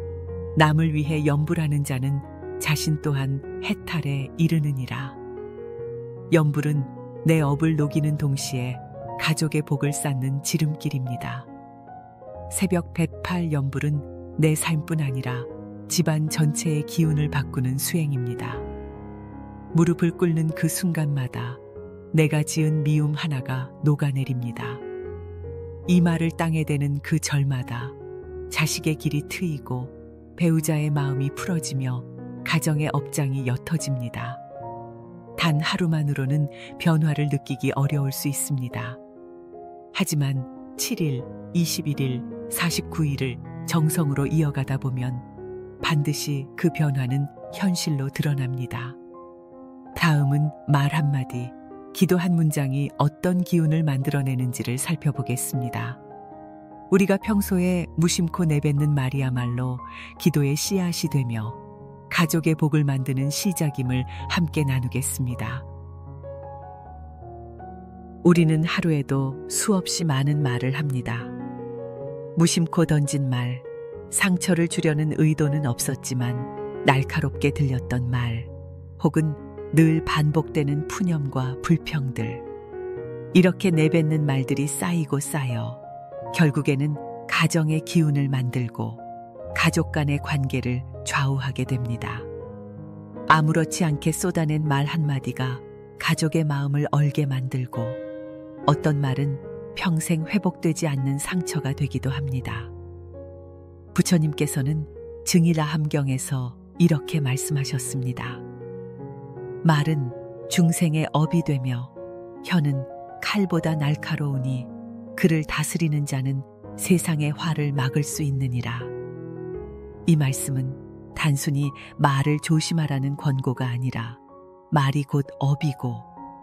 남을 위해 연불하는 자는 자신 또한 해탈에 이르느니라. 연불은 내 업을 녹이는 동시에 가족의 복을 쌓는 지름길입니다. 새벽 108연불은 내 삶뿐 아니라 집안 전체의 기운을 바꾸는 수행입니다. 무릎을 꿇는 그 순간마다 내가 지은 미움 하나가 녹아내립니다. 이마를 땅에 대는 그 절마다 자식의 길이 트이고 배우자의 마음이 풀어지며 가정의 업장이 옅어집니다. 단 하루만으로는 변화를 느끼기 어려울 수 있습니다. 하지만 7일, 21일, 49일을 정성으로 이어가다 보면 반드시 그 변화는 현실로 드러납니다. 다음은 말 한마디, 기도 한 문장이 어떤 기운을 만들어내는지를 살펴보겠습니다. 우리가 평소에 무심코 내뱉는 말이야말로 기도의 씨앗이 되며 가족의 복을 만드는 시작임을 함께 나누겠습니다. 우리는 하루에도 수없이 많은 말을 합니다. 무심코 던진 말, 상처를 주려는 의도는 없었지만 날카롭게 들렸던 말, 혹은 늘 반복되는 푸념과 불평들. 이렇게 내뱉는 말들이 쌓이고 쌓여 결국에는 가정의 기운을 만들고 가족 간의 관계를 좌우하게 됩니다. 아무렇지 않게 쏟아낸 말 한마디가 가족의 마음을 얼게 만들고 어떤 말은 평생 회복되지 않는 상처가 되기도 합니다. 부처님께서는 증일아함경에서 이렇게 말씀하셨습니다. 말은 중생의 업이 되며 혀는 칼보다 날카로우니 그를 다스리는 자는 세상의 화를 막을 수 있느니라. 이 말씀은 단순히 말을 조심하라는 권고가 아니라 말이 곧 업이고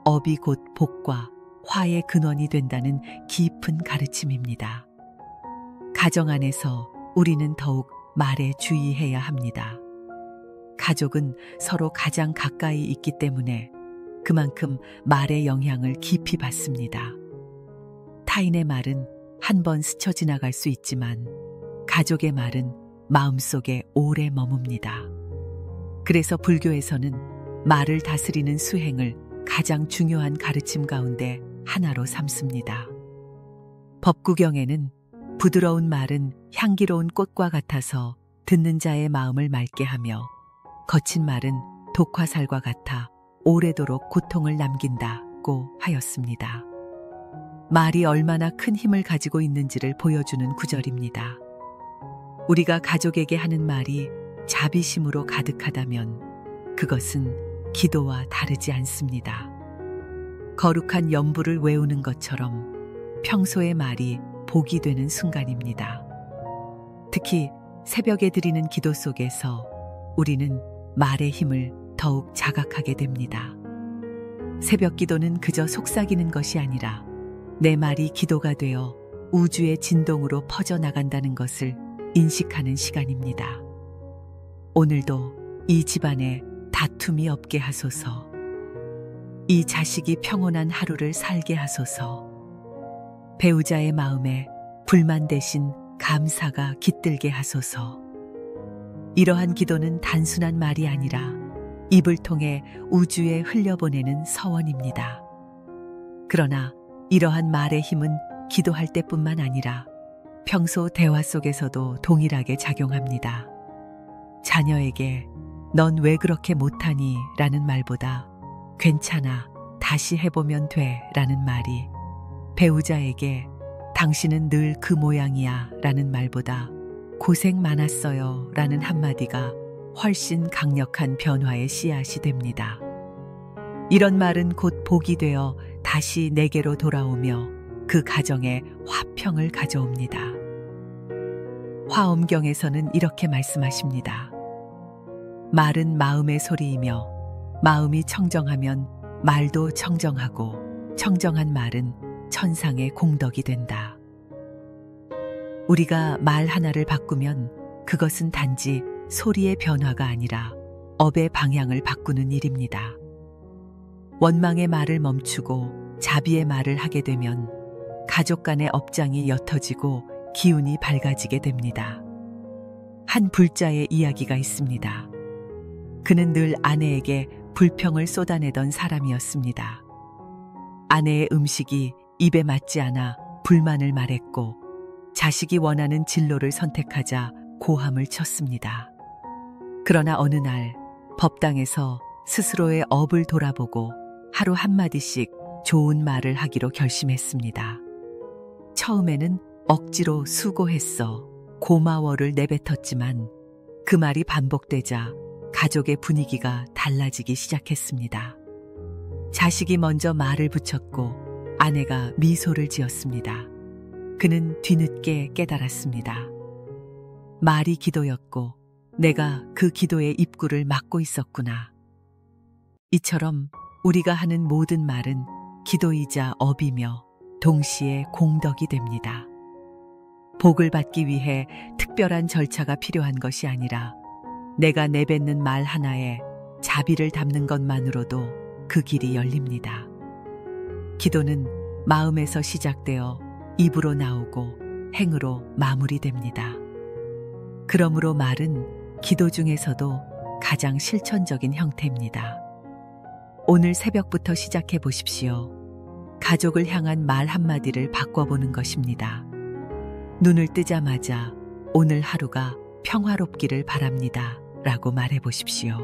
업이 곧 복과 화의 근원이 된다는 깊은 가르침입니다. 가정 안에서 우리는 더욱 말에 주의해야 합니다. 가족은 서로 가장 가까이 있기 때문에 그만큼 말의 영향을 깊이 받습니다. 타인의 말은 한 번 스쳐 지나갈 수 있지만 가족의 말은 마음속에 오래 머뭅니다. 그래서 불교에서는 말을 다스리는 수행을 가장 중요한 가르침 가운데 하나로 삼습니다. 법구경에는 부드러운 말은 향기로운 꽃과 같아서 듣는 자의 마음을 맑게 하며 거친 말은 독화살과 같아 오래도록 고통을 남긴다고 하였습니다. 말이 얼마나 큰 힘을 가지고 있는지를 보여주는 구절입니다. 우리가 가족에게 하는 말이 자비심으로 가득하다면 그것은 기도와 다르지 않습니다. 거룩한 연부를 외우는 것처럼 평소의 말이 복이 되는 순간입니다. 특히 새벽에 드리는 기도 속에서 우리는 말의 힘을 더욱 자각하게 됩니다. 새벽 기도는 그저 속삭이는 것이 아니라 내 말이 기도가 되어 우주의 진동으로 퍼져나간다는 것을 인식하는 시간입니다. 오늘도 이 집안에 다툼이 없게 하소서. 이 자식이 평온한 하루를 살게 하소서. 배우자의 마음에 불만 대신 감사가 깃들게 하소서. 이러한 기도는 단순한 말이 아니라 입을 통해 우주에 흘려보내는 서원입니다. 그러나 이러한 말의 힘은 기도할 때뿐만 아니라 평소 대화 속에서도 동일하게 작용합니다. 자녀에게 넌 왜 그렇게 못하니? 라는 말보다 괜찮아, 다시 해보면 돼 라는 말이, 배우자에게 당신은 늘 그 모양이야 라는 말보다 고생 많았어요 라는 한마디가 훨씬 강력한 변화의 씨앗이 됩니다. 이런 말은 곧 복이 되어 다시 내게로 돌아오며 그 가정에 화평을 가져옵니다. 화엄경에서는 이렇게 말씀하십니다. 말은 마음의 소리이며 마음이 청정하면 말도 청정하고 청정한 말은 천상의 공덕이 된다. 우리가 말 하나를 바꾸면 그것은 단지 소리의 변화가 아니라 업의 방향을 바꾸는 일입니다. 원망의 말을 멈추고 자비의 말을 하게 되면 가족 간의 업장이 옅어지고 기운이 밝아지게 됩니다. 한 불자의 이야기가 있습니다. 그는 늘 아내에게 불평을 쏟아내던 사람이었습니다. 아내의 음식이 입에 맞지 않아 불만을 말했고 자식이 원하는 진로를 선택하자 고함을 쳤습니다. 그러나 어느 날 법당에서 스스로의 업을 돌아보고 하루 한마디씩 좋은 말을 하기로 결심했습니다. 처음에는 억지로 수고했어, 고마워를 내뱉었지만 그 말이 반복되자 가족의 분위기가 달라지기 시작했습니다. 자식이 먼저 말을 붙였고 아내가 미소를 지었습니다. 그는 뒤늦게 깨달았습니다. 말이 기도였고 내가 그 기도의 입구를 막고 있었구나. 이처럼 우리가 하는 모든 말은 기도이자 업이며 동시에 공덕이 됩니다. 복을 받기 위해 특별한 절차가 필요한 것이 아니라 내가 내뱉는 말 하나에 자비를 담는 것만으로도 그 길이 열립니다. 기도는 마음에서 시작되어 입으로 나오고 행으로 마무리됩니다. 그러므로 말은 기도 중에서도 가장 실천적인 형태입니다. 오늘 새벽부터 시작해 보십시오. 가족을 향한 말 한마디를 바꿔보는 것입니다. 눈을 뜨자마자 오늘 하루가 평화롭기를 바랍니다. 라고 말해 보십시오.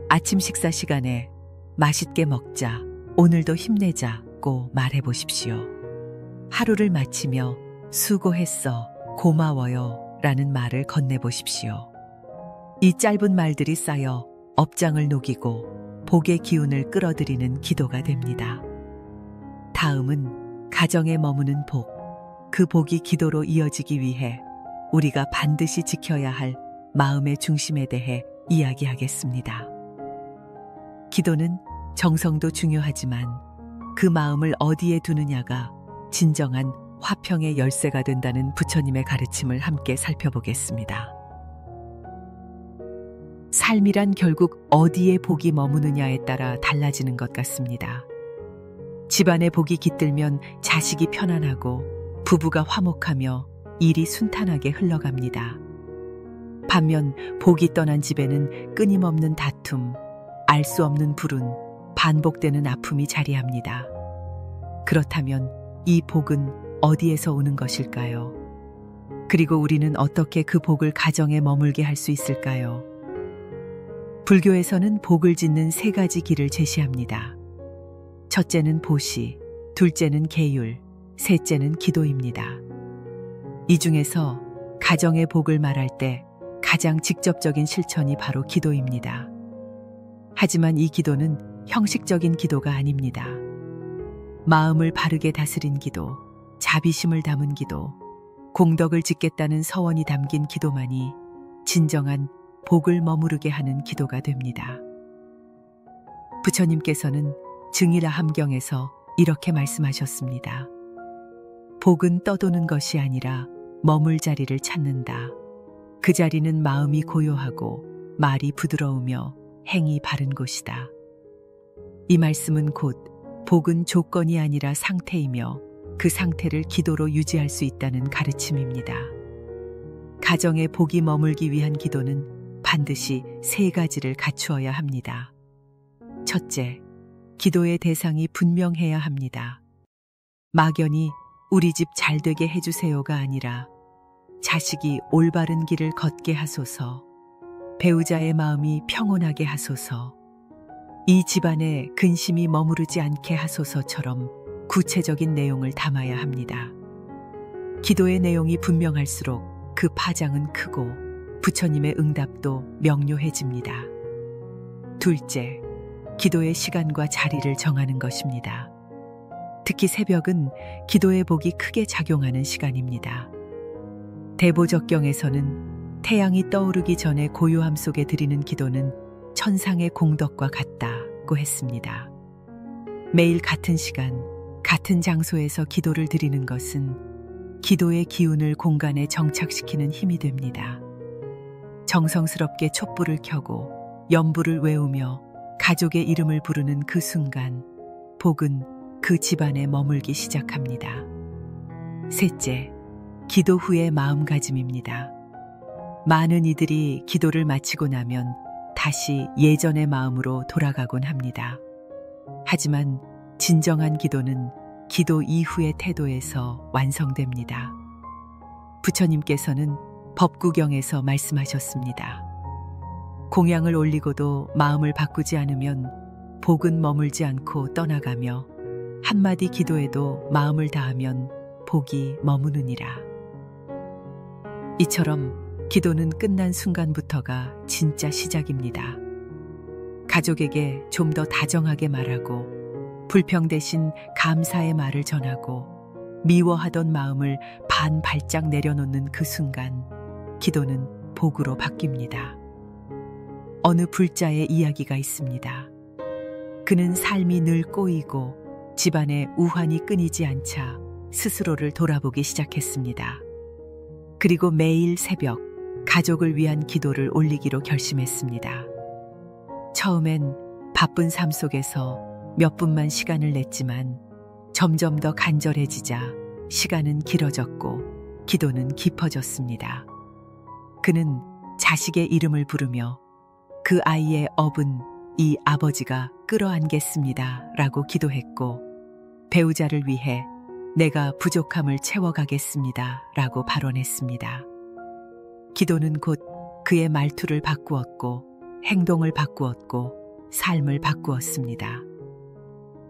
아침 식사 시간에 맛있게 먹자, 오늘도 힘내자고 말해 보십시오. 하루를 마치며 수고했어, 고마워요 라는 말을 건네보십시오. 이 짧은 말들이 쌓여 업장을 녹이고 복의 기운을 끌어들이는 기도가 됩니다. 다음은 가정에 머무는 복, 그 복이 기도로 이어지기 위해 우리가 반드시 지켜야 할 마음의 중심에 대해 이야기하겠습니다. 기도는 정성도 중요하지만 그 마음을 어디에 두느냐가 진정한 화평의 열쇠가 된다는 부처님의 가르침을 함께 살펴보겠습니다. 삶이란 결국 어디에 복이 머무느냐에 따라 달라지는 것 같습니다. 집안에 복이 깃들면 자식이 편안하고 부부가 화목하며 일이 순탄하게 흘러갑니다. 반면 복이 떠난 집에는 끊임없는 다툼, 알 수 없는 불운, 반복되는 아픔이 자리합니다. 그렇다면 이 복은 어디에서 오는 것일까요? 그리고 우리는 어떻게 그 복을 가정에 머물게 할 수 있을까요? 불교에서는 복을 짓는 세 가지 길을 제시합니다. 첫째는 보시, 둘째는 계율, 셋째는 기도입니다. 이 중에서 가정의 복을 말할 때 가장 직접적인 실천이 바로 기도입니다. 하지만 이 기도는 형식적인 기도가 아닙니다. 마음을 바르게 다스린 기도, 자비심을 담은 기도, 공덕을 짓겠다는 서원이 담긴 기도만이 진정한 복을 머무르게 하는 기도가 됩니다. 부처님께서는 증이라 함경에서 이렇게 말씀하셨습니다. 복은 떠도는 것이 아니라 머물 자리를 찾는다. 그 자리는 마음이 고요하고 말이 부드러우며 행이 바른 곳이다. 이 말씀은 곧 복은 조건이 아니라 상태이며 그 상태를 기도로 유지할 수 있다는 가르침입니다. 가정에 복이 머물기 위한 기도는 반드시 세 가지를 갖추어야 합니다. 첫째, 기도의 대상이 분명해야 합니다. 막연히 우리 집 잘되게 해주세요가 아니라 자식이 올바른 길을 걷게 하소서, 배우자의 마음이 평온하게 하소서, 이 집안에 근심이 머무르지 않게 하소서처럼 구체적인 내용을 담아야 합니다. 기도의 내용이 분명할수록 그 파장은 크고 부처님의 응답도 명료해집니다. 둘째, 기도의 시간과 자리를 정하는 것입니다. 특히 새벽은 기도의 복이 크게 작용하는 시간입니다. 대보적경에서는 태양이 떠오르기 전에 고요함 속에 드리는 기도는 천상의 공덕과 같다고 했습니다. 매일 같은 시간, 같은 장소에서 기도를 드리는 것은 기도의 기운을 공간에 정착시키는 힘이 됩니다. 정성스럽게 촛불을 켜고 연부를 외우며 가족의 이름을 부르는 그 순간, 복은 그 집안에 머물기 시작합니다. 셋째, 기도 후의 마음가짐입니다. 많은 이들이 기도를 마치고 나면 다시 예전의 마음으로 돌아가곤 합니다. 하지만 진정한 기도는 기도 이후의 태도에서 완성됩니다. 부처님께서는 법구경에서 말씀하셨습니다. 공양을 올리고도 마음을 바꾸지 않으면 복은 머물지 않고 떠나가며 한마디 기도에도 마음을 다하면 복이 머무느니라. 이처럼 기도는 끝난 순간부터가 진짜 시작입니다. 가족에게 좀 더 다정하게 말하고 불평 대신 감사의 말을 전하고 미워하던 마음을 반 발짝 내려놓는 그 순간 기도는 복으로 바뀝니다. 어느 불자의 이야기가 있습니다. 그는 삶이 늘 꼬이고 집안에 우환이 끊이지 않자 스스로를 돌아보기 시작했습니다. 그리고 매일 새벽 가족을 위한 기도를 올리기로 결심했습니다. 처음엔 바쁜 삶 속에서 몇 분만 시간을 냈지만 점점 더 간절해지자 시간은 길어졌고 기도는 깊어졌습니다. 그는 자식의 이름을 부르며 그 아이의 업은 이 아버지가 끌어안겠습니다 라고 기도했고, 배우자를 위해 내가 부족함을 채워가겠습니다 라고 발언했습니다. 기도는 곧 그의 말투를 바꾸었고 행동을 바꾸었고 삶을 바꾸었습니다.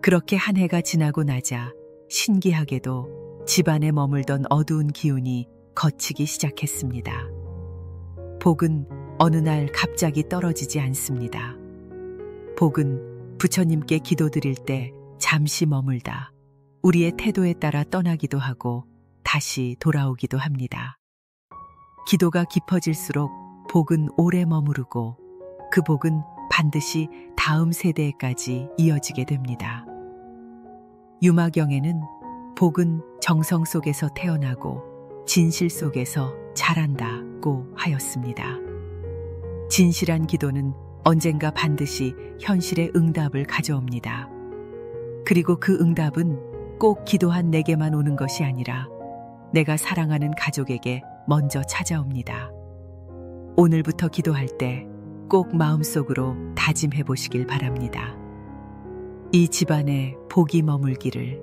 그렇게 한 해가 지나고 나자 신기하게도 집안에 머물던 어두운 기운이 걷히기 시작했습니다. 복은 어느 날 갑자기 떨어지지 않습니다. 복은 부처님께 기도드릴 때 잠시 머물다 우리의 태도에 따라 떠나기도 하고 다시 돌아오기도 합니다. 기도가 깊어질수록 복은 오래 머무르고 그 복은 반드시 다음 세대에까지 이어지게 됩니다. 유마경에는 복은 정성 속에서 태어나고 진실 속에서 자란다고 하였습니다. 진실한 기도는 언젠가 반드시 현실의 응답을 가져옵니다. 그리고 그 응답은 꼭 기도한 내게만 오는 것이 아니라 내가 사랑하는 가족에게 먼저 찾아옵니다. 오늘부터 기도할 때 꼭 마음속으로 다짐해 보시길 바랍니다. 이 집안에 복이 머물기를,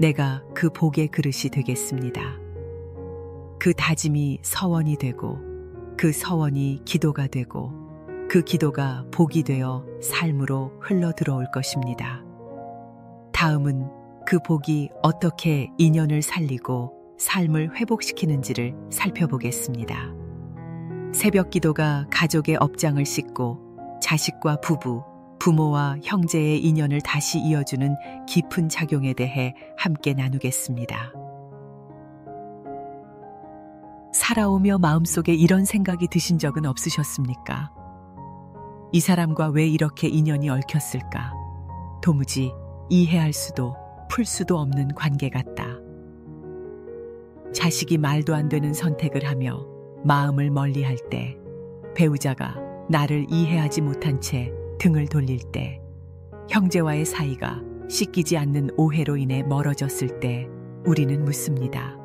내가 그 복의 그릇이 되겠습니다. 그 다짐이 서원이 되고 그 서원이 기도가 되고 그 기도가 복이 되어 삶으로 흘러 들어올 것입니다. 다음은 그 복이 어떻게 인연을 살리고 삶을 회복시키는지를 살펴보겠습니다. 새벽 기도가 가족의 업장을 씻고 자식과 부부, 부모와 형제의 인연을 다시 이어주는 깊은 작용에 대해 함께 나누겠습니다. 살아오며 마음속에 이런 생각이 드신 적은 없으셨습니까? 이 사람과 왜 이렇게 인연이 얽혔을까? 도무지 이해할 수도 풀 수도 없는 관계 같다. 자식이 말도 안 되는 선택을 하며 마음을 멀리할 때, 배우자가 나를 이해하지 못한 채 등을 돌릴 때, 형제와의 사이가 씻기지 않는 오해로 인해 멀어졌을 때 우리는 묻습니다.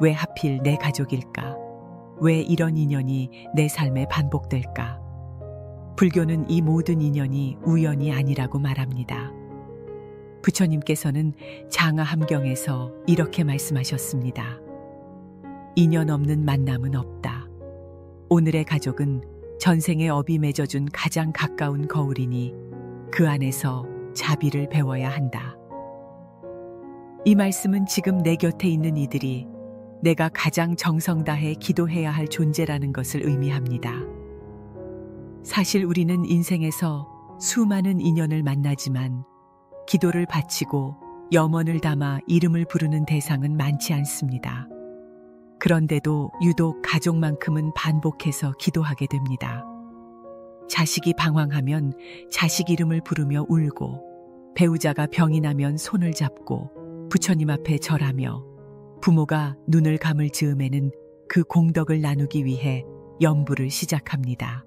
왜 하필 내 가족일까? 왜 이런 인연이 내 삶에 반복될까? 불교는 이 모든 인연이 우연이 아니라고 말합니다. 부처님께서는 장하함경에서 이렇게 말씀하셨습니다. 인연 없는 만남은 없다. 오늘의 가족은 전생의 업이 맺어준 가장 가까운 거울이니 그 안에서 자비를 배워야 한다. 이 말씀은 지금 내 곁에 있는 이들이 내가 가장 정성 다해 기도해야 할 존재라는 것을 의미합니다. 사실 우리는 인생에서 수많은 인연을 만나지만 기도를 바치고 염원을 담아 이름을 부르는 대상은 많지 않습니다. 그런데도 유독 가족만큼은 반복해서 기도하게 됩니다. 자식이 방황하면 자식 이름을 부르며 울고, 배우자가 병이 나면 손을 잡고 부처님 앞에 절하며, 부모가 눈을 감을 즈음에는 그 공덕을 나누기 위해 염불을 시작합니다.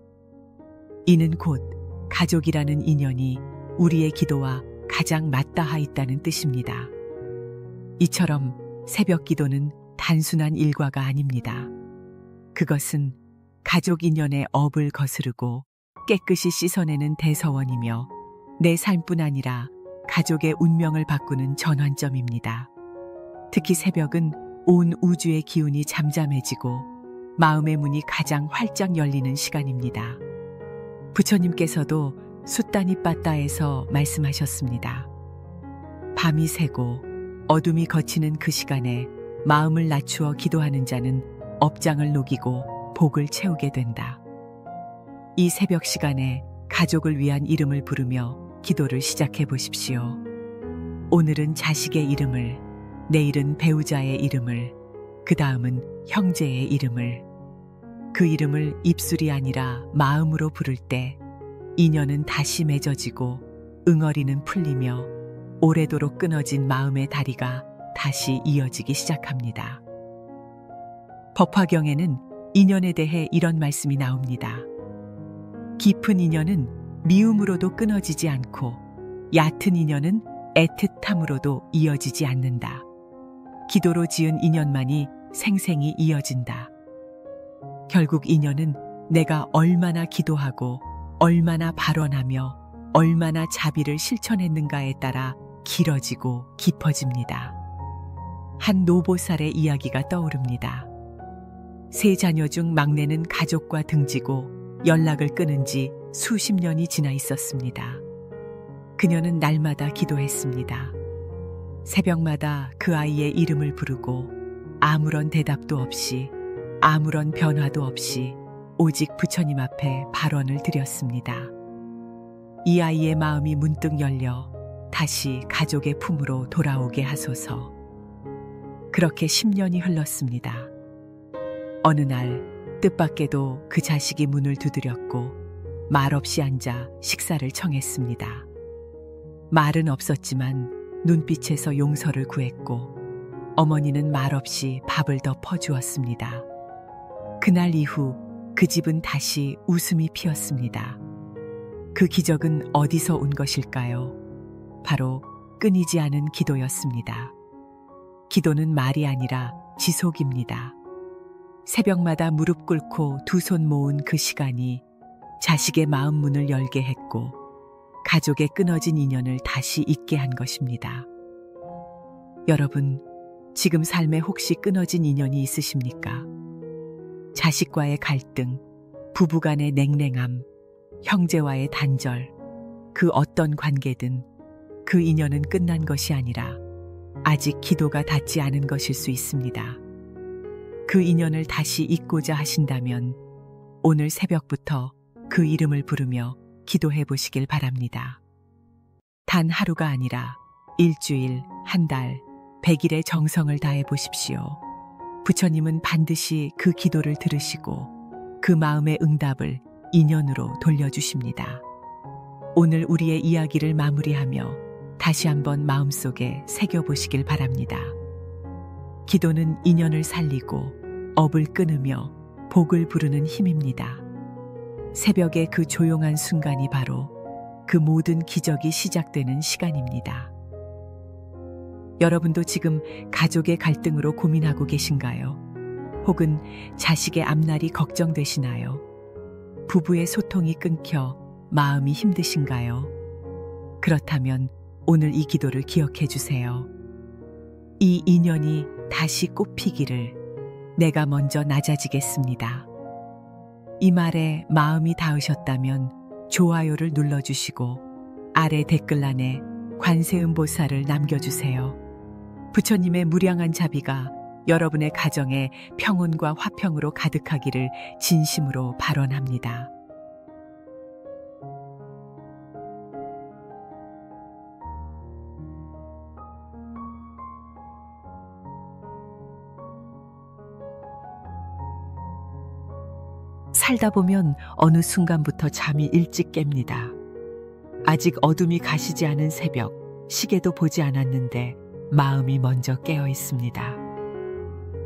이는 곧 가족이라는 인연이 우리의 기도와 가장 맞닿아 있다는 뜻입니다. 이처럼 새벽 기도는 단순한 일과가 아닙니다. 그것은 가족 인연의 업을 거스르고 깨끗이 씻어내는 대서원이며 내 삶뿐 아니라 가족의 운명을 바꾸는 전환점입니다. 특히 새벽은 온 우주의 기운이 잠잠해지고 마음의 문이 가장 활짝 열리는 시간입니다. 부처님께서도 숫다니빠따에서 말씀하셨습니다. 밤이 새고 어둠이 걷히는 그 시간에 마음을 낮추어 기도하는 자는 업장을 녹이고 복을 채우게 된다. 이 새벽 시간에 가족을 위한 이름을 부르며 기도를 시작해 보십시오. 오늘은 자식의 이름을, 내일은 배우자의 이름을, 그 다음은 형제의 이름을, 그 이름을 입술이 아니라 마음으로 부를 때 인연은 다시 맺어지고 응어리는 풀리며 오래도록 끊어진 마음의 다리가 다시 이어지기 시작합니다. 법화경에는 인연에 대해 이런 말씀이 나옵니다. 깊은 인연은 미움으로도 끊어지지 않고 얕은 인연은 애틋함으로도 이어지지 않는다. 기도로 지은 인연만이 생생히 이어진다. 결국 인연은 내가 얼마나 기도하고 얼마나 발언하며 얼마나 자비를 실천했는가에 따라 길어지고 깊어집니다. 한 노보살의 이야기가 떠오릅니다. 세 자녀 중 막내는 가족과 등지고 연락을 끊은 지 수십 년이 지나 있었습니다. 그녀는 날마다 기도했습니다. 새벽마다 그 아이의 이름을 부르고 아무런 대답도 없이 아무런 변화도 없이 오직 부처님 앞에 발언을 드렸습니다. 이 아이의 마음이 문득 열려 다시 가족의 품으로 돌아오게 하소서. 그렇게 10년이 흘렀습니다. 어느 날 뜻밖에도 그 자식이 문을 두드렸고 말없이 앉아 식사를 청했습니다. 말은 없었지만 눈빛에서 용서를 구했고 어머니는 말없이 밥을 더 퍼주었습니다. 그날 이후 그 집은 다시 웃음이 피었습니다. 그 기적은 어디서 온 것일까요? 바로 끊이지 않은 기도였습니다. 기도는 말이 아니라 지속입니다. 새벽마다 무릎 꿇고 두 손 모은 그 시간이 자식의 마음 문을 열게 했고 가족의 끊어진 인연을 다시 잇게 한 것입니다. 여러분, 지금 삶에 혹시 끊어진 인연이 있으십니까? 자식과의 갈등, 부부간의 냉랭함, 형제와의 단절, 그 어떤 관계든 그 인연은 끝난 것이 아니라 아직 기도가 닿지 않은 것일 수 있습니다. 그 인연을 다시 잇고자 하신다면 오늘 새벽부터 그 이름을 부르며 기도해 보시길 바랍니다. 단 하루가 아니라 일주일, 한 달, 100일의 정성을 다해 보십시오. 부처님은 반드시 그 기도를 들으시고 그 마음의 응답을 인연으로 돌려주십니다. 오늘 우리의 이야기를 마무리하며 다시 한번 마음속에 새겨보시길 바랍니다. 기도는 인연을 살리고 업을 끊으며 복을 부르는 힘입니다. 새벽의 그 조용한 순간이 바로 그 모든 기적이 시작되는 시간입니다. 여러분도 지금 가족의 갈등으로 고민하고 계신가요? 혹은 자식의 앞날이 걱정되시나요? 부부의 소통이 끊겨 마음이 힘드신가요? 그렇다면 오늘 이 기도를 기억해 주세요. 이 인연이 다시 꽃피기를 내가 먼저 낮아지겠습니다. 이 말에 마음이 닿으셨다면 좋아요를 눌러주시고 아래 댓글란에 관세음보살을 남겨주세요. 부처님의 무량한 자비가 여러분의 가정에 평온과 화평으로 가득하기를 진심으로 발언합니다. 살다 보면 어느 순간부터 잠이 일찍 깹니다. 아직 어둠이 가시지 않은 새벽, 시계도 보지 않았는데 마음이 먼저 깨어 있습니다.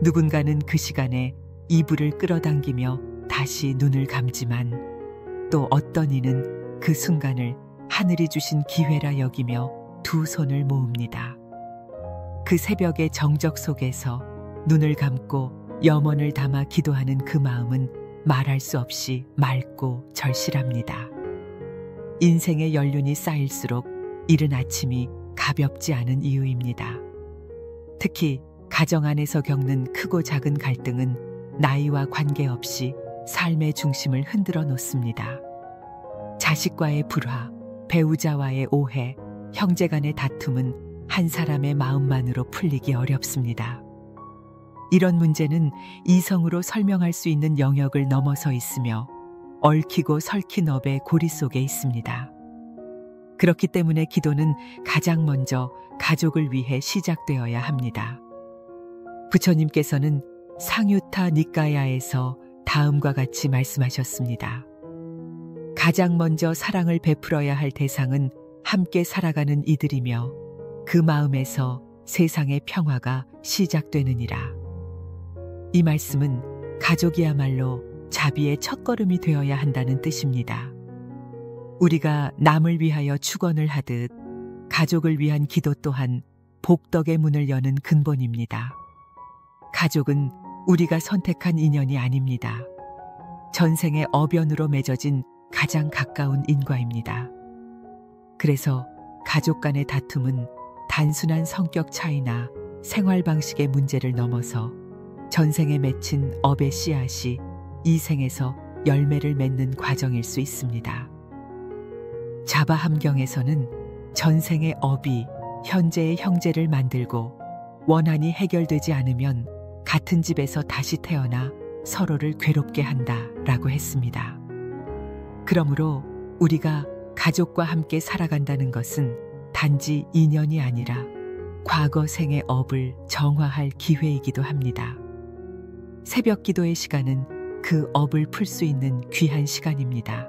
누군가는 그 시간에 이불을 끌어당기며 다시 눈을 감지만 또 어떤 이는 그 순간을 하늘이 주신 기회라 여기며 두 손을 모읍니다. 그 새벽의 정적 속에서 눈을 감고 염원을 담아 기도하는 그 마음은 말할 수 없이 맑고 절실합니다. 인생의 연륜이 쌓일수록 이른 아침이 가볍지 않은 이유입니다. 특히 가정 안에서 겪는 크고 작은 갈등은 나이와 관계없이 삶의 중심을 흔들어 놓습니다. 자식과의 불화, 배우자와의 오해, 형제 간의 다툼은 한 사람의 마음만으로 풀리기 어렵습니다. 이런 문제는 이성으로 설명할 수 있는 영역을 넘어서 있으며 얽히고 설킨 업의 고리 속에 있습니다. 그렇기 때문에 기도는 가장 먼저 가족을 위해 시작되어야 합니다. 부처님께서는 상유타 니까야에서 다음과 같이 말씀하셨습니다. 가장 먼저 사랑을 베풀어야 할 대상은 함께 살아가는 이들이며 그 마음에서 세상의 평화가 시작되느니라. 이 말씀은 가족이야말로 자비의 첫걸음이 되어야 한다는 뜻입니다. 우리가 남을 위하여 축원을 하듯 가족을 위한 기도 또한 복덕의 문을 여는 근본입니다. 가족은 우리가 선택한 인연이 아닙니다. 전생의 어변으로 맺어진 가장 가까운 인과입니다. 그래서 가족 간의 다툼은 단순한 성격 차이나 생활 방식의 문제를 넘어서 전생에 맺힌 업의 씨앗이 이 생에서 열매를 맺는 과정일 수 있습니다. 자바 함경에서는 전생의 업이 현재의 형제를 만들고 원한이 해결되지 않으면 같은 집에서 다시 태어나 서로를 괴롭게 한다라고 했습니다. 그러므로 우리가 가족과 함께 살아간다는 것은 단지 인연이 아니라 과거 생의 업을 정화할 기회이기도 합니다. 새벽 기도의 시간은 그 업을 풀 수 있는 귀한 시간입니다.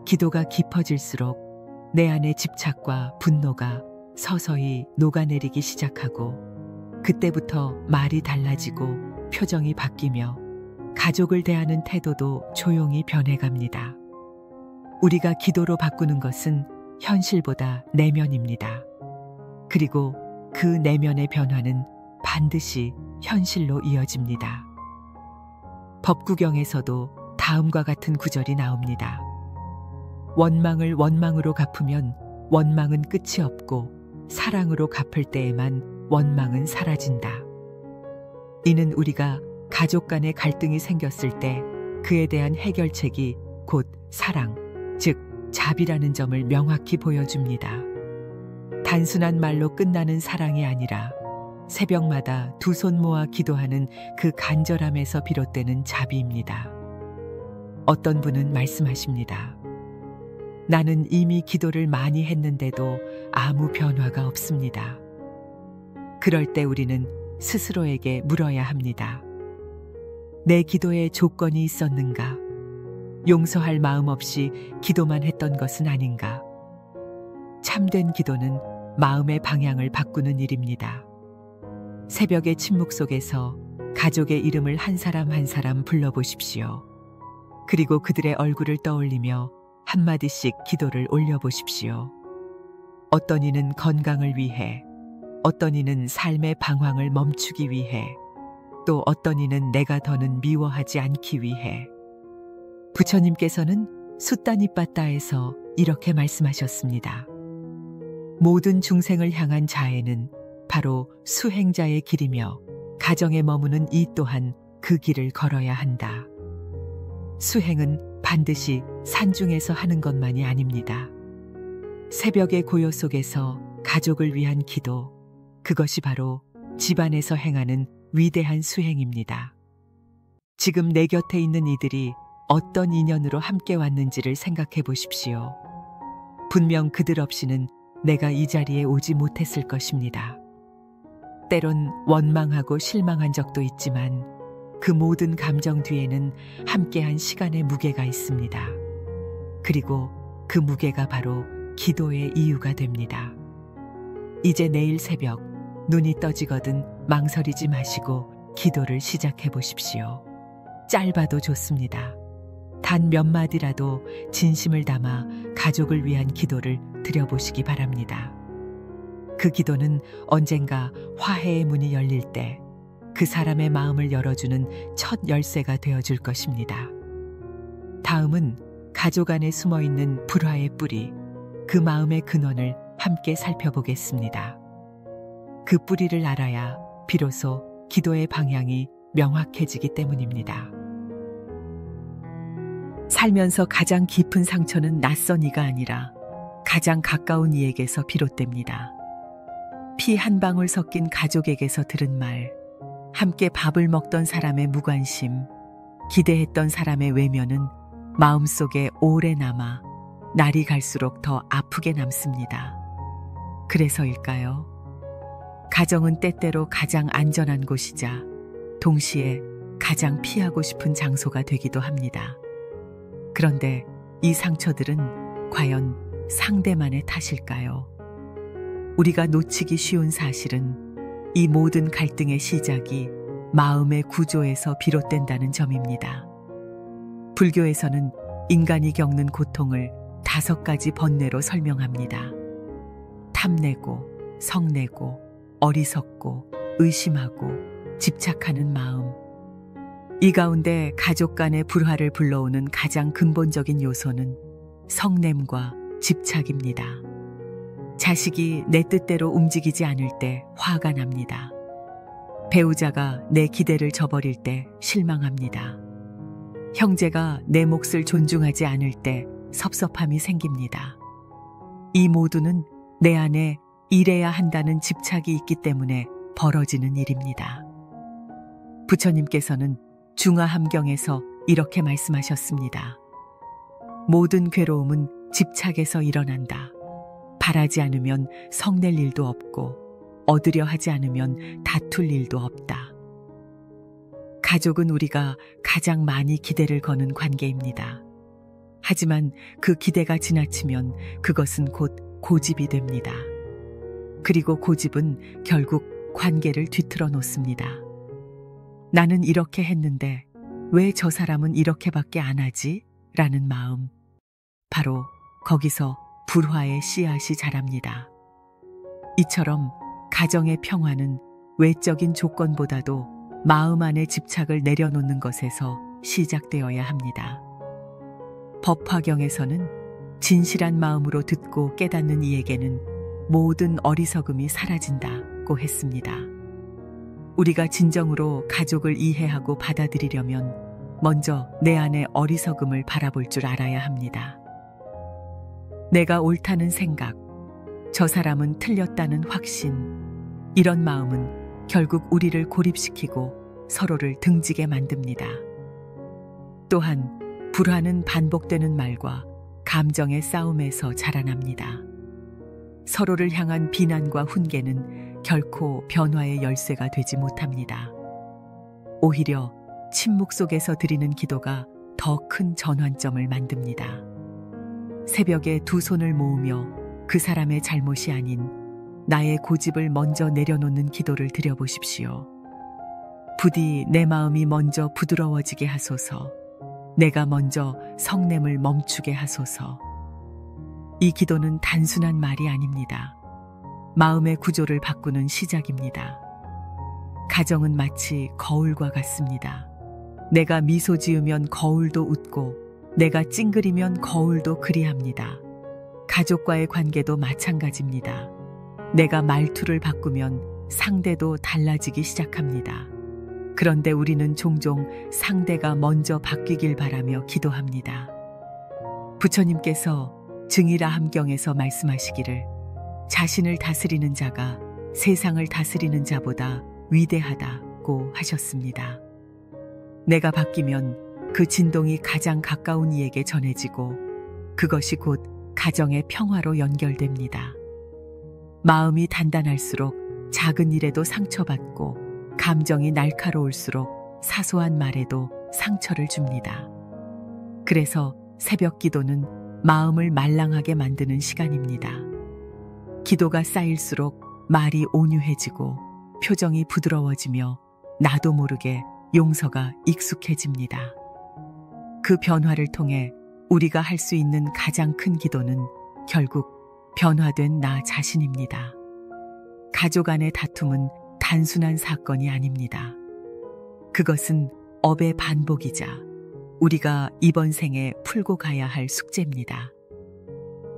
기도가 깊어질수록 내 안의 집착과 분노가 서서히 녹아내리기 시작하고 그때부터 말이 달라지고 표정이 바뀌며 가족을 대하는 태도도 조용히 변해갑니다. 우리가 기도로 바꾸는 것은 현실보다 내면입니다. 그리고 그 내면의 변화는 반드시 현실로 이어집니다. 법구경에서도 다음과 같은 구절이 나옵니다. 원망을 원망으로 갚으면 원망은 끝이 없고 사랑으로 갚을 때에만 원망은 사라진다. 이는 우리가 가족 간의 갈등이 생겼을 때 그에 대한 해결책이 곧 사랑, 즉 자비라는 점을 명확히 보여줍니다. 단순한 말로 끝나는 사랑이 아니라 새벽마다 두 손 모아 기도하는 그 간절함에서 비롯되는 자비입니다. 어떤 분은 말씀하십니다. 나는 이미 기도를 많이 했는데도 아무 변화가 없습니다. 그럴 때 우리는 스스로에게 물어야 합니다. 내 기도에 조건이 있었는가? 용서할 마음 없이 기도만 했던 것은 아닌가? 참된 기도는 마음의 방향을 바꾸는 일입니다. 새벽의 침묵 속에서 가족의 이름을 한 사람 한 사람 불러보십시오. 그리고 그들의 얼굴을 떠올리며 한마디씩 기도를 올려보십시오. 어떤 이는 건강을 위해, 어떤 이는 삶의 방황을 멈추기 위해, 또 어떤 이는 내가 더는 미워하지 않기 위해. 부처님께서는 숫다니빠따에서 이렇게 말씀하셨습니다. 모든 중생을 향한 자애는 바로 수행자의 길이며 가정에 머무는 이 또한 그 길을 걸어야 한다. 수행은 반드시 산중에서 하는 것만이 아닙니다. 새벽의 고요 속에서 가족을 위한 기도, 그것이 바로 집안에서 행하는 위대한 수행입니다. 지금 내 곁에 있는 이들이 어떤 인연으로 함께 왔는지를 생각해 보십시오. 분명 그들 없이는 내가 이 자리에 오지 못했을 것입니다. 때론 원망하고 실망한 적도 있지만 그 모든 감정 뒤에는 함께한 시간의 무게가 있습니다. 그리고 그 무게가 바로 기도의 이유가 됩니다. 이제 내일 새벽 눈이 떠지거든 망설이지 마시고 기도를 시작해 보십시오. 짧아도 좋습니다. 단 몇 마디라도 진심을 담아 가족을 위한 기도를 드려보시기 바랍니다. 그 기도는 언젠가 화해의 문이 열릴 때 그 사람의 마음을 열어주는 첫 열쇠가 되어줄 것입니다. 다음은 가족 안에 숨어있는 불화의 뿌리, 그 마음의 근원을 함께 살펴보겠습니다. 그 뿌리를 알아야 비로소 기도의 방향이 명확해지기 때문입니다. 살면서 가장 깊은 상처는 낯선 이가 아니라 가장 가까운 이에게서 비롯됩니다. 피 한 방울 섞인 가족에게서 들은 말, 함께 밥을 먹던 사람의 무관심, 기대했던 사람의 외면은 마음속에 오래 남아 날이 갈수록 더 아프게 남습니다. 그래서일까요? 가정은 때때로 가장 안전한 곳이자 동시에 가장 피하고 싶은 장소가 되기도 합니다. 그런데 이 상처들은 과연 상대만의 탓일까요? 우리가 놓치기 쉬운 사실은 이 모든 갈등의 시작이 마음의 구조에서 비롯된다는 점입니다. 불교에서는 인간이 겪는 고통을 5가지 번뇌로 설명합니다. 탐내고, 성내고, 어리석고, 의심하고, 집착하는 마음. 이 가운데 가족 간의 불화를 불러오는 가장 근본적인 요소는 성냄과 집착입니다. 자식이 내 뜻대로 움직이지 않을 때 화가 납니다. 배우자가 내 기대를 저버릴 때 실망합니다. 형제가 내 몫을 존중하지 않을 때 섭섭함이 생깁니다. 이 모두는 내 안에 이래야 한다는 집착이 있기 때문에 벌어지는 일입니다. 부처님께서는 중화함경에서 이렇게 말씀하셨습니다. 모든 괴로움은 집착에서 일어난다. 바라지 않으면 성낼 일도 없고 얻으려 하지 않으면 다툴 일도 없다. 가족은 우리가 가장 많이 기대를 거는 관계입니다. 하지만 그 기대가 지나치면 그것은 곧 고집이 됩니다. 그리고 고집은 결국 관계를 뒤틀어 놓습니다. 나는 이렇게 했는데 왜 저 사람은 이렇게밖에 안 하지? 라는 마음. 바로 거기서 불화의 씨앗이 자랍니다. 이처럼 가정의 평화는 외적인 조건보다도 마음 안의 집착을 내려놓는 것에서 시작되어야 합니다. 법화경에서는 진실한 마음으로 듣고 깨닫는 이에게는 모든 어리석음이 사라진다고 했습니다. 우리가 진정으로 가족을 이해하고 받아들이려면 먼저 내 안의 어리석음을 바라볼 줄 알아야 합니다. 내가 옳다는 생각, 저 사람은 틀렸다는 확신, 이런 마음은 결국 우리를 고립시키고 서로를 등지게 만듭니다. 또한 불화는 반복되는 말과 감정의 싸움에서 자라납니다. 서로를 향한 비난과 훈계는 결코 변화의 열쇠가 되지 못합니다. 오히려 침묵 속에서 드리는 기도가 더 큰 전환점을 만듭니다. 새벽에 두 손을 모으며 그 사람의 잘못이 아닌 나의 고집을 먼저 내려놓는 기도를 드려보십시오. 부디 내 마음이 먼저 부드러워지게 하소서. 내가 먼저 성냄을 멈추게 하소서. 이 기도는 단순한 말이 아닙니다. 마음의 구조를 바꾸는 시작입니다. 가정은 마치 거울과 같습니다. 내가 미소 지으면 거울도 웃고 내가 찡그리면 거울도 그리합니다. 가족과의 관계도 마찬가지입니다. 내가 말투를 바꾸면 상대도 달라지기 시작합니다. 그런데 우리는 종종 상대가 먼저 바뀌길 바라며 기도합니다. 부처님께서 증이라함경에서 말씀하시기를 자신을 다스리는 자가 세상을 다스리는 자보다 위대하다고 하셨습니다. 내가 바뀌면 그 진동이 가장 가까운 이에게 전해지고 그것이 곧 가정의 평화로 연결됩니다. 마음이 단단할수록 작은 일에도 상처받고 감정이 날카로울수록 사소한 말에도 상처를 줍니다. 그래서 새벽 기도는 마음을 말랑하게 만드는 시간입니다. 기도가 쌓일수록 말이 온유해지고 표정이 부드러워지며 나도 모르게 용서가 익숙해집니다. 그 변화를 통해 우리가 할 수 있는 가장 큰 기도는 결국 변화된 나 자신입니다. 가족 안의 다툼은 단순한 사건이 아닙니다. 그것은 업의 반복이자 우리가 이번 생에 풀고 가야 할 숙제입니다.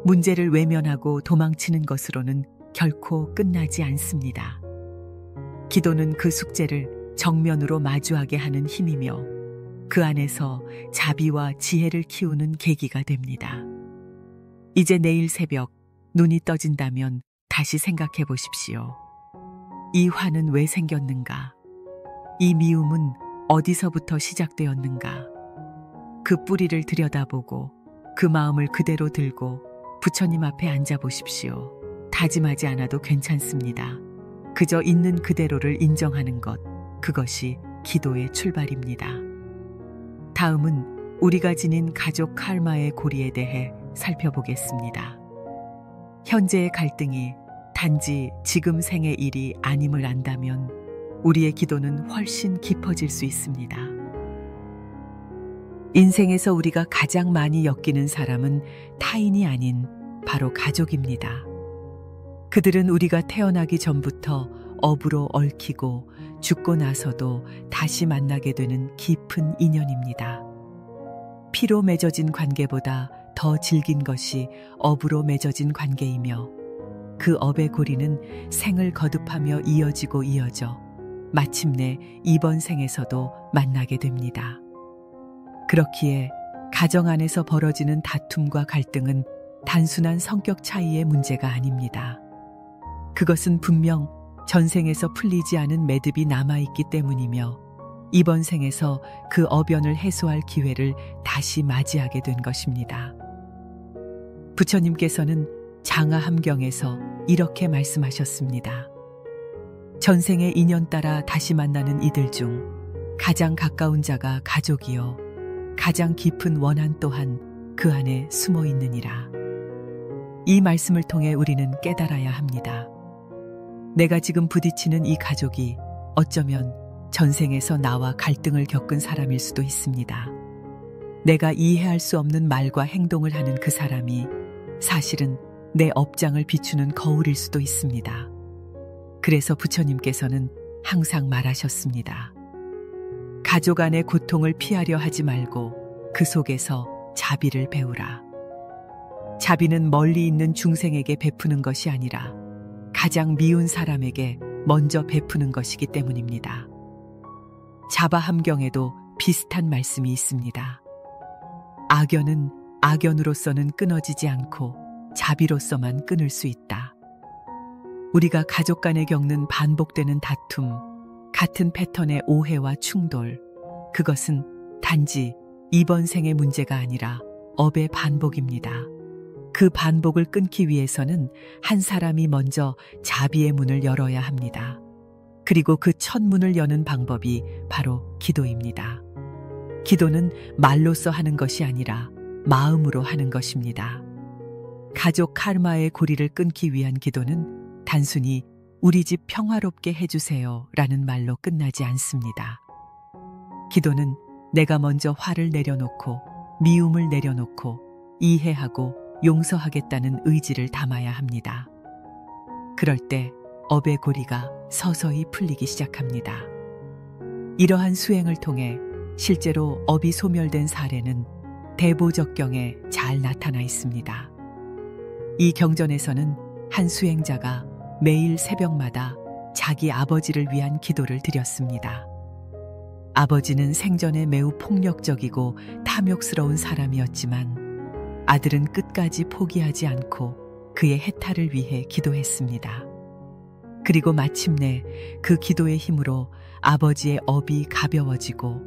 문제를 외면하고 도망치는 것으로는 결코 끝나지 않습니다. 기도는 그 숙제를 정면으로 마주하게 하는 힘이며 그 안에서 자비와 지혜를 키우는 계기가 됩니다. 이제 내일 새벽 눈이 떠진다면 다시 생각해 보십시오. 이 화는 왜 생겼는가? 이 미움은 어디서부터 시작되었는가? 그 뿌리를 들여다보고 그 마음을 그대로 들고 부처님 앞에 앉아 보십시오. 다짐하지 않아도 괜찮습니다. 그저 있는 그대로를 인정하는 것, 그것이 기도의 출발입니다. 다음은 우리가 지닌 가족 카르마의 고리에 대해 살펴보겠습니다. 현재의 갈등이 단지 지금 생의 일이 아님을 안다면 우리의 기도는 훨씬 깊어질 수 있습니다. 인생에서 우리가 가장 많이 엮이는 사람은 타인이 아닌 바로 가족입니다. 그들은 우리가 태어나기 전부터 업으로 얽히고 죽고 나서도 다시 만나게 되는 깊은 인연입니다. 피로 맺어진 관계보다 더 질긴 것이 업으로 맺어진 관계이며 그 업의 고리는 생을 거듭하며 이어지고 이어져 마침내 이번 생에서도 만나게 됩니다. 그렇기에 가정 안에서 벌어지는 다툼과 갈등은 단순한 성격 차이의 문제가 아닙니다. 그것은 분명 전생에서 풀리지 않은 매듭이 남아있기 때문이며 이번 생에서 그 어변을 해소할 기회를 다시 맞이하게 된 것입니다. 부처님께서는 장하함경에서 이렇게 말씀하셨습니다. 전생의 인연 따라 다시 만나는 이들 중 가장 가까운 자가 가족이요 가장 깊은 원한 또한 그 안에 숨어 있느니라. 이 말씀을 통해 우리는 깨달아야 합니다. 내가 지금 부딪히는 이 가족이 어쩌면 전생에서 나와 갈등을 겪은 사람일 수도 있습니다. 내가 이해할 수 없는 말과 행동을 하는 그 사람이 사실은 내 업장을 비추는 거울일 수도 있습니다. 그래서 부처님께서는 항상 말하셨습니다. 가족 안의 고통을 피하려 하지 말고 그 속에서 자비를 배우라. 자비는 멀리 있는 중생에게 베푸는 것이 아니라 가장 미운 사람에게 먼저 베푸는 것이기 때문입니다. 자바함경에도 비슷한 말씀이 있습니다. 악연은 악연으로서는 끊어지지 않고 자비로서만 끊을 수 있다. 우리가 가족 간에 겪는 반복되는 다툼, 같은 패턴의 오해와 충돌, 그것은 단지 이번 생의 문제가 아니라 업의 반복입니다. 그 반복을 끊기 위해서는 한 사람이 먼저 자비의 문을 열어야 합니다. 그리고 그 첫 문을 여는 방법이 바로 기도입니다. 기도는 말로써 하는 것이 아니라 마음으로 하는 것입니다. 가족 카르마의 고리를 끊기 위한 기도는 단순히 우리 집 평화롭게 해주세요 라는 말로 끝나지 않습니다. 기도는 내가 먼저 화를 내려놓고 미움을 내려놓고 이해하고 용서하겠다는 의지를 담아야 합니다. 그럴 때 업의 고리가 서서히 풀리기 시작합니다. 이러한 수행을 통해 실제로 업이 소멸된 사례는 대보적경에 잘 나타나 있습니다. 이 경전에서는 한 수행자가 매일 새벽마다 자기 아버지를 위한 기도를 드렸습니다. 아버지는 생전에 매우 폭력적이고 탐욕스러운 사람이었지만 아들은 끝까지 포기하지 않고 그의 해탈을 위해 기도했습니다. 그리고 마침내 그 기도의 힘으로 아버지의 업이 가벼워지고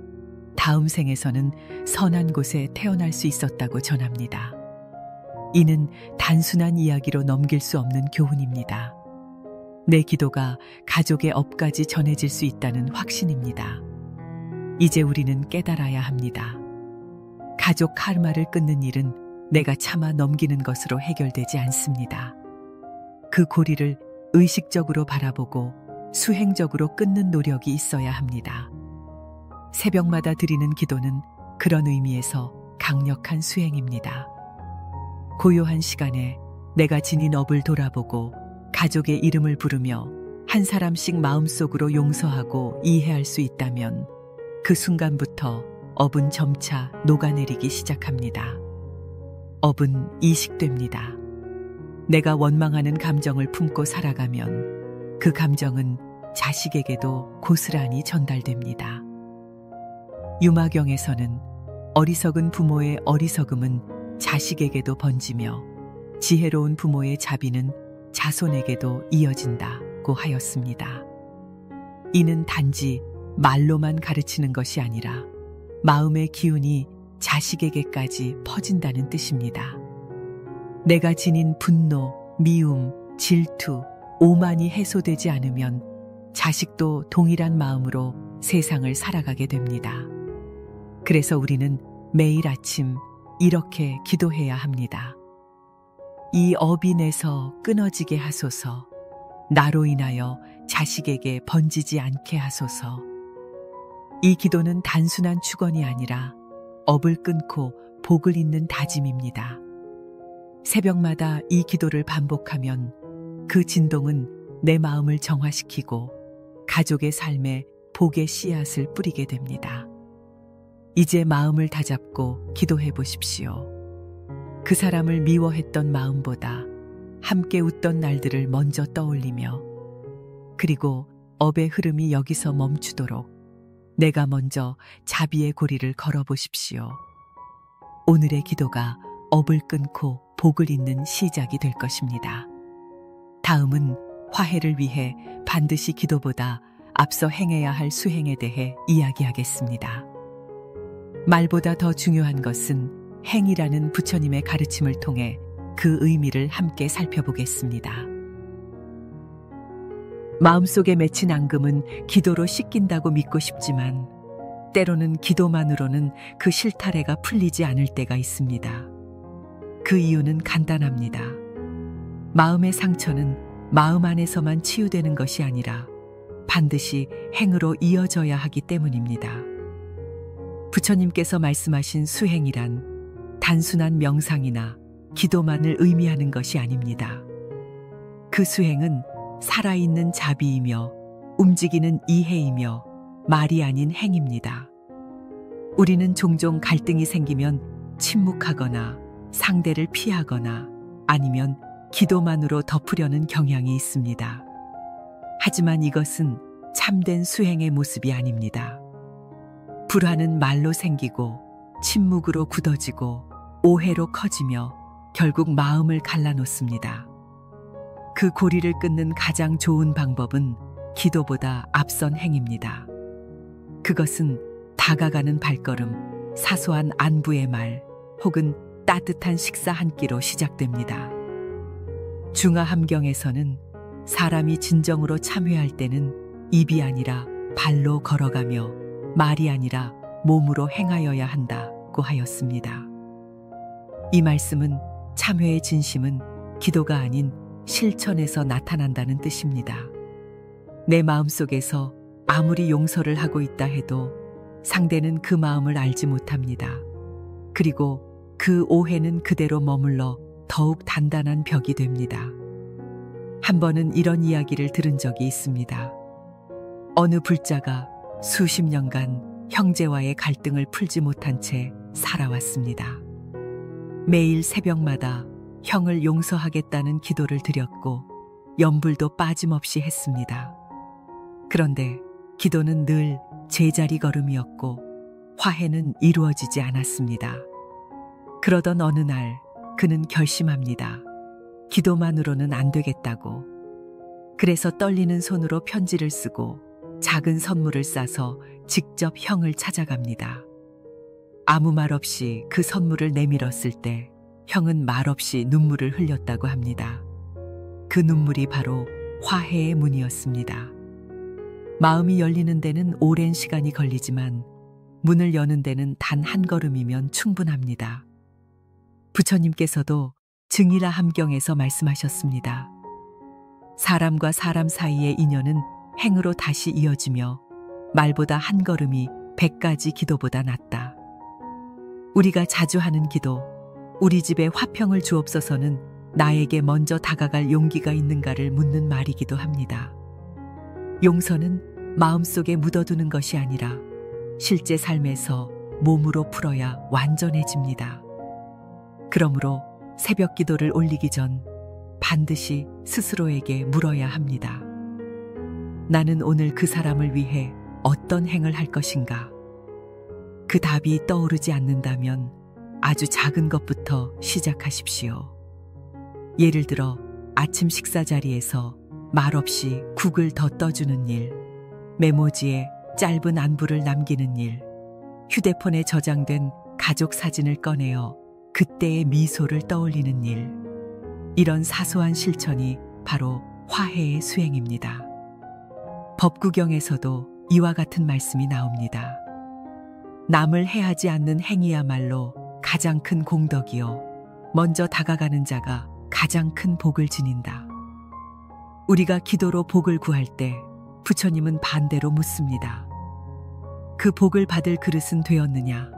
다음 생에서는 선한 곳에 태어날 수 있었다고 전합니다. 이는 단순한 이야기로 넘길 수 없는 교훈입니다. 내 기도가 가족의 업까지 전해질 수 있다는 확신입니다. 이제 우리는 깨달아야 합니다. 가족 카르마를 끊는 일은 내가 참아 넘기는 것으로 해결되지 않습니다. 그 고리를 의식적으로 바라보고 수행적으로 끊는 노력이 있어야 합니다. 새벽마다 드리는 기도는 그런 의미에서 강력한 수행입니다. 고요한 시간에 내가 지닌 업을 돌아보고 가족의 이름을 부르며 한 사람씩 마음속으로 용서하고 이해할 수 있다면 그 순간부터 업은 점차 녹아내리기 시작합니다. 업은 이식됩니다. 내가 원망하는 감정을 품고 살아가면 그 감정은 자식에게도 고스란히 전달됩니다. 유마경에서는 어리석은 부모의 어리석음은 자식에게도 번지며 지혜로운 부모의 자비는 자손에게도 이어진다고 하였습니다. 이는 단지 말로만 가르치는 것이 아니라 마음의 기운이 자식에게까지 퍼진다는 뜻입니다. 내가 지닌 분노, 미움, 질투, 오만이 해소되지 않으면 자식도 동일한 마음으로 세상을 살아가게 됩니다. 그래서 우리는 매일 아침 이렇게 기도해야 합니다. 이 업이 내서 끊어지게 하소서. 나로 인하여 자식에게 번지지 않게 하소서. 이 기도는 단순한 축원이 아니라 업을 끊고 복을 잇는 다짐입니다. 새벽마다 이 기도를 반복하면 그 진동은 내 마음을 정화시키고 가족의 삶에 복의 씨앗을 뿌리게 됩니다. 이제 마음을 다잡고 기도해 보십시오. 그 사람을 미워했던 마음보다 함께 웃던 날들을 먼저 떠올리며, 그리고 업의 흐름이 여기서 멈추도록 내가 먼저 자비의 고리를 걸어보십시오. 오늘의 기도가 업을 끊고 복을 잇는 시작이 될 것입니다. 다음은 화해를 위해 반드시 기도보다 앞서 행해야 할 수행에 대해 이야기하겠습니다. 말보다 더 중요한 것은 행이라는 부처님의 가르침을 통해 그 의미를 함께 살펴보겠습니다. 마음속에 맺힌 앙금은 기도로 씻긴다고 믿고 싶지만 때로는 기도만으로는 그 실타래가 풀리지 않을 때가 있습니다. 그 이유는 간단합니다. 마음의 상처는 마음 안에서만 치유되는 것이 아니라 반드시 행으로 이어져야 하기 때문입니다. 부처님께서 말씀하신 수행이란 단순한 명상이나 기도만을 의미하는 것이 아닙니다. 그 수행은 살아있는 자비이며 움직이는 이해이며 말이 아닌 행입니다. 우리는 종종 갈등이 생기면 침묵하거나 상대를 피하거나 아니면 기도만으로 덮으려는 경향이 있습니다. 하지만 이것은 참된 수행의 모습이 아닙니다. 불화는 말로 생기고 침묵으로 굳어지고 오해로 커지며 결국 마음을 갈라놓습니다. 그 고리를 끊는 가장 좋은 방법은 기도보다 앞선 행입니다. 그것은 다가가는 발걸음, 사소한 안부의 말, 혹은 따뜻한 식사 한 끼로 시작됩니다. 중화함경에서는 사람이 진정으로 참회할 때는 입이 아니라 발로 걸어가며 말이 아니라 몸으로 행하여야 한다고 하였습니다. 이 말씀은 참회의 진심은 기도가 아닌 실천에서 나타난다는 뜻입니다. 내 마음속에서 아무리 용서를 하고 있다 해도 상대는 그 마음을 알지 못합니다. 그리고 그 오해는 그대로 머물러 더욱 단단한 벽이 됩니다. 한 번은 이런 이야기를 들은 적이 있습니다. 어느 불자가 수십 년간 형제와의 갈등을 풀지 못한 채 살아왔습니다. 매일 새벽마다 형을 용서하겠다는 기도를 드렸고 염불도 빠짐없이 했습니다. 그런데 기도는 늘 제자리 걸음이었고 화해는 이루어지지 않았습니다. 그러던 어느 날 그는 결심합니다. 기도만으로는 안 되겠다고. 그래서 떨리는 손으로 편지를 쓰고 작은 선물을 싸서 직접 형을 찾아갑니다. 아무 말 없이 그 선물을 내밀었을 때 형은 말없이 눈물을 흘렸다고 합니다. 그 눈물이 바로 화해의 문이었습니다. 마음이 열리는 데는 오랜 시간이 걸리지만 문을 여는 데는 단 한 걸음이면 충분합니다. 부처님께서도 증이라 함경에서 말씀하셨습니다. 사람과 사람 사이의 인연은 행으로 다시 이어지며 말보다 한 걸음이 100가지 기도보다 낫다. 우리가 자주 하는 기도, 우리 집에 화평을 주옵소서는 나에게 먼저 다가갈 용기가 있는가를 묻는 말이기도 합니다. 용서는 마음속에 묻어두는 것이 아니라 실제 삶에서 몸으로 풀어야 완전해집니다. 그러므로 새벽 기도를 올리기 전 반드시 스스로에게 물어야 합니다. 나는 오늘 그 사람을 위해 어떤 행을 할 것인가? 그 답이 떠오르지 않는다면 아주 작은 것부터 시작하십시오. 예를 들어 아침 식사 자리에서 말없이 국을 더 떠주는 일, 메모지에 짧은 안부를 남기는 일, 휴대폰에 저장된 가족 사진을 꺼내어 그때의 미소를 떠올리는 일, 이런 사소한 실천이 바로 화해의 수행입니다. 법구경에서도 이와 같은 말씀이 나옵니다. 남을 해하지 않는 행위야말로 가장 큰 공덕이요 먼저 다가가는 자가 가장 큰 복을 지닌다. 우리가 기도로 복을 구할 때 부처님은 반대로 묻습니다. 그 복을 받을 그릇은 되었느냐?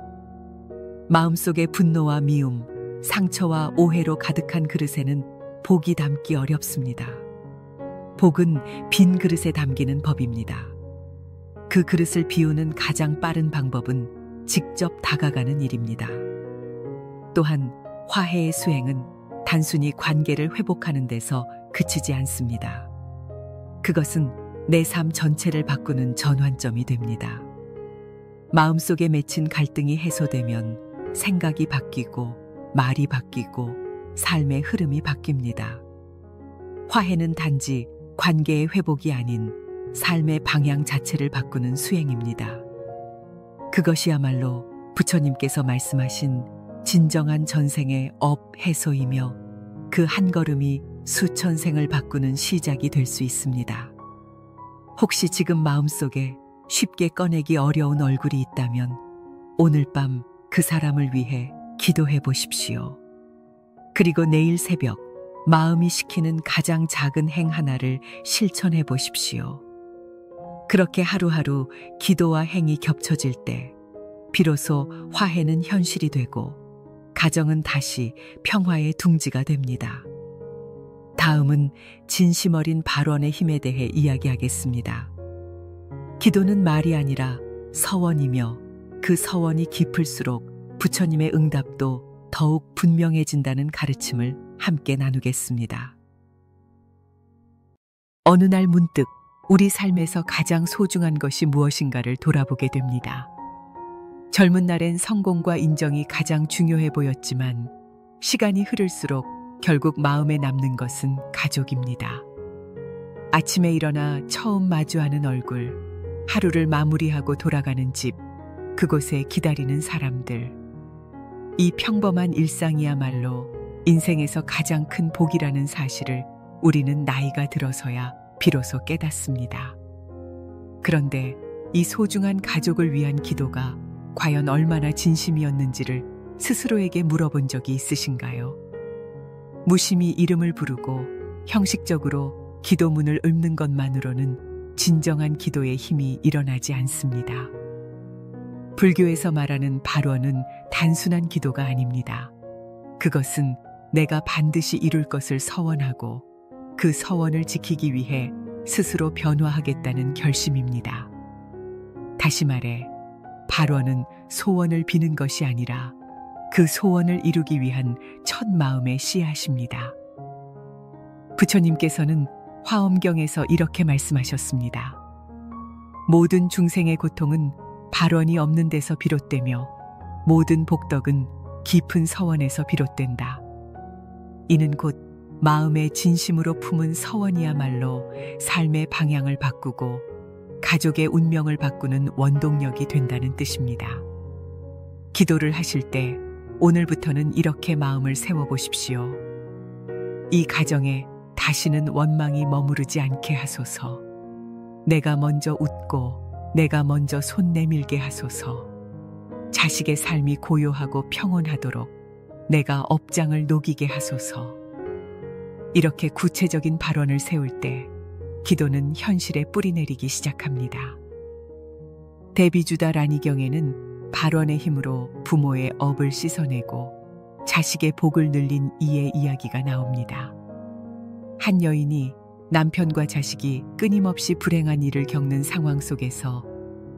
마음속에 분노와 미움, 상처와 오해로 가득한 그릇에는 복이 담기 어렵습니다. 복은 빈 그릇에 담기는 법입니다. 그 그릇을 비우는 가장 빠른 방법은 직접 다가가는 일입니다. 또한 화해의 수행은 단순히 관계를 회복하는 데서 그치지 않습니다. 그것은 내 삶 전체를 바꾸는 전환점이 됩니다. 마음속에 맺힌 갈등이 해소되면 생각이 바뀌고 말이 바뀌고 삶의 흐름이 바뀝니다. 화해는 단지 관계의 회복이 아닌 삶의 방향 자체를 바꾸는 수행입니다. 그것이야말로 부처님께서 말씀하신 진정한 전생의 업 해소이며 그 한 걸음이 수천 생을 바꾸는 시작이 될 수 있습니다. 혹시 지금 마음속에 쉽게 꺼내기 어려운 얼굴이 있다면 오늘 밤 그 사람을 위해 기도해 보십시오. 그리고 내일 새벽 마음이 시키는 가장 작은 행 하나를 실천해 보십시오. 그렇게 하루하루 기도와 행이 겹쳐질 때 비로소 화해는 현실이 되고 가정은 다시 평화의 둥지가 됩니다. 다음은 진심 어린 발언의 힘에 대해 이야기하겠습니다. 기도는 말이 아니라 서원이며 그 서원이 깊을수록 부처님의 응답도 더욱 분명해진다는 가르침을 함께 나누겠습니다. 어느 날 문득 우리 삶에서 가장 소중한 것이 무엇인가를 돌아보게 됩니다. 젊은 날엔 성공과 인정이 가장 중요해 보였지만 시간이 흐를수록 결국 마음에 남는 것은 가족입니다. 아침에 일어나 처음 마주하는 얼굴, 하루를 마무리하고 돌아가는 집, 그곳에 기다리는 사람들. 이 평범한 일상이야말로 인생에서 가장 큰 복이라는 사실을 우리는 나이가 들어서야 비로소 깨닫습니다. 그런데 이 소중한 가족을 위한 기도가 과연 얼마나 진심이었는지를 스스로에게 물어본 적이 있으신가요? 무심히 이름을 부르고 형식적으로 기도문을 읊는 것만으로는 진정한 기도의 힘이 일어나지 않습니다. 불교에서 말하는 발원은 단순한 기도가 아닙니다. 그것은 내가 반드시 이룰 것을 서원하고 그 서원을 지키기 위해 스스로 변화하겠다는 결심입니다. 다시 말해, 발원은 소원을 비는 것이 아니라 그 소원을 이루기 위한 첫 마음의 씨앗입니다. 부처님께서는 화엄경에서 이렇게 말씀하셨습니다. 모든 중생의 고통은 발원이 없는 데서 비롯되며 모든 복덕은 깊은 서원에서 비롯된다. 이는 곧 마음의 진심으로 품은 서원이야말로 삶의 방향을 바꾸고 가족의 운명을 바꾸는 원동력이 된다는 뜻입니다. 기도를 하실 때 오늘부터는 이렇게 마음을 세워보십시오. 이 가정에 다시는 원망이 머무르지 않게 하소서. 내가 먼저 웃고 내가 먼저 손 내밀게 하소서. 자식의 삶이 고요하고 평온하도록 내가 업장을 녹이게 하소서. 이렇게 구체적인 발언을 세울 때 기도는 현실에 뿌리내리기 시작합니다. 대비주다 라니경에는 발언의 힘으로 부모의 업을 씻어내고 자식의 복을 늘린 이의 이야기가 나옵니다. 한 여인이 남편과 자식이 끊임없이 불행한 일을 겪는 상황 속에서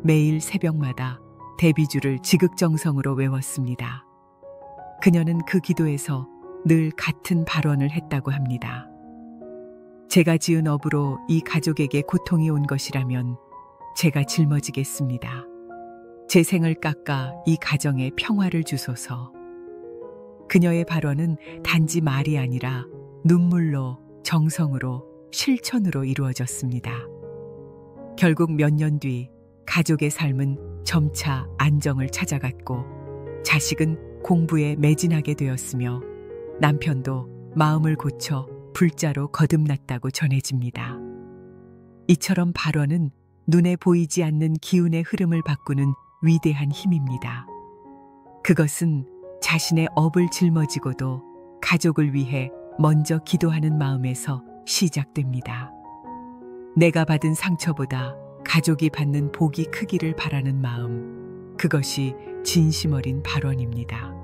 매일 새벽마다 대비주를 지극정성으로 외웠습니다. 그녀는 그 기도에서 늘 같은 발언을 했다고 합니다. 제가 지은 업으로 이 가족에게 고통이 온 것이라면 제가 짊어지겠습니다. 제 생을 깎아 이 가정에 평화를 주소서. 그녀의 발언은 단지 말이 아니라 눈물로, 정성으로, 실천으로 이루어졌습니다. 결국 몇 년 뒤 가족의 삶은 점차 안정을 찾아갔고 자식은 공부에 매진하게 되었으며 남편도 마음을 고쳐 불자로 거듭났다고 전해집니다. 이처럼 발언은 눈에 보이지 않는 기운의 흐름을 바꾸는 위대한 힘입니다. 그것은 자신의 업을 짊어지고도 가족을 위해 먼저 기도하는 마음에서 시작됩니다. 내가 받은 상처보다 가족이 받는 복이 크기를 바라는 마음, 그것이 진심 어린 발언입니다.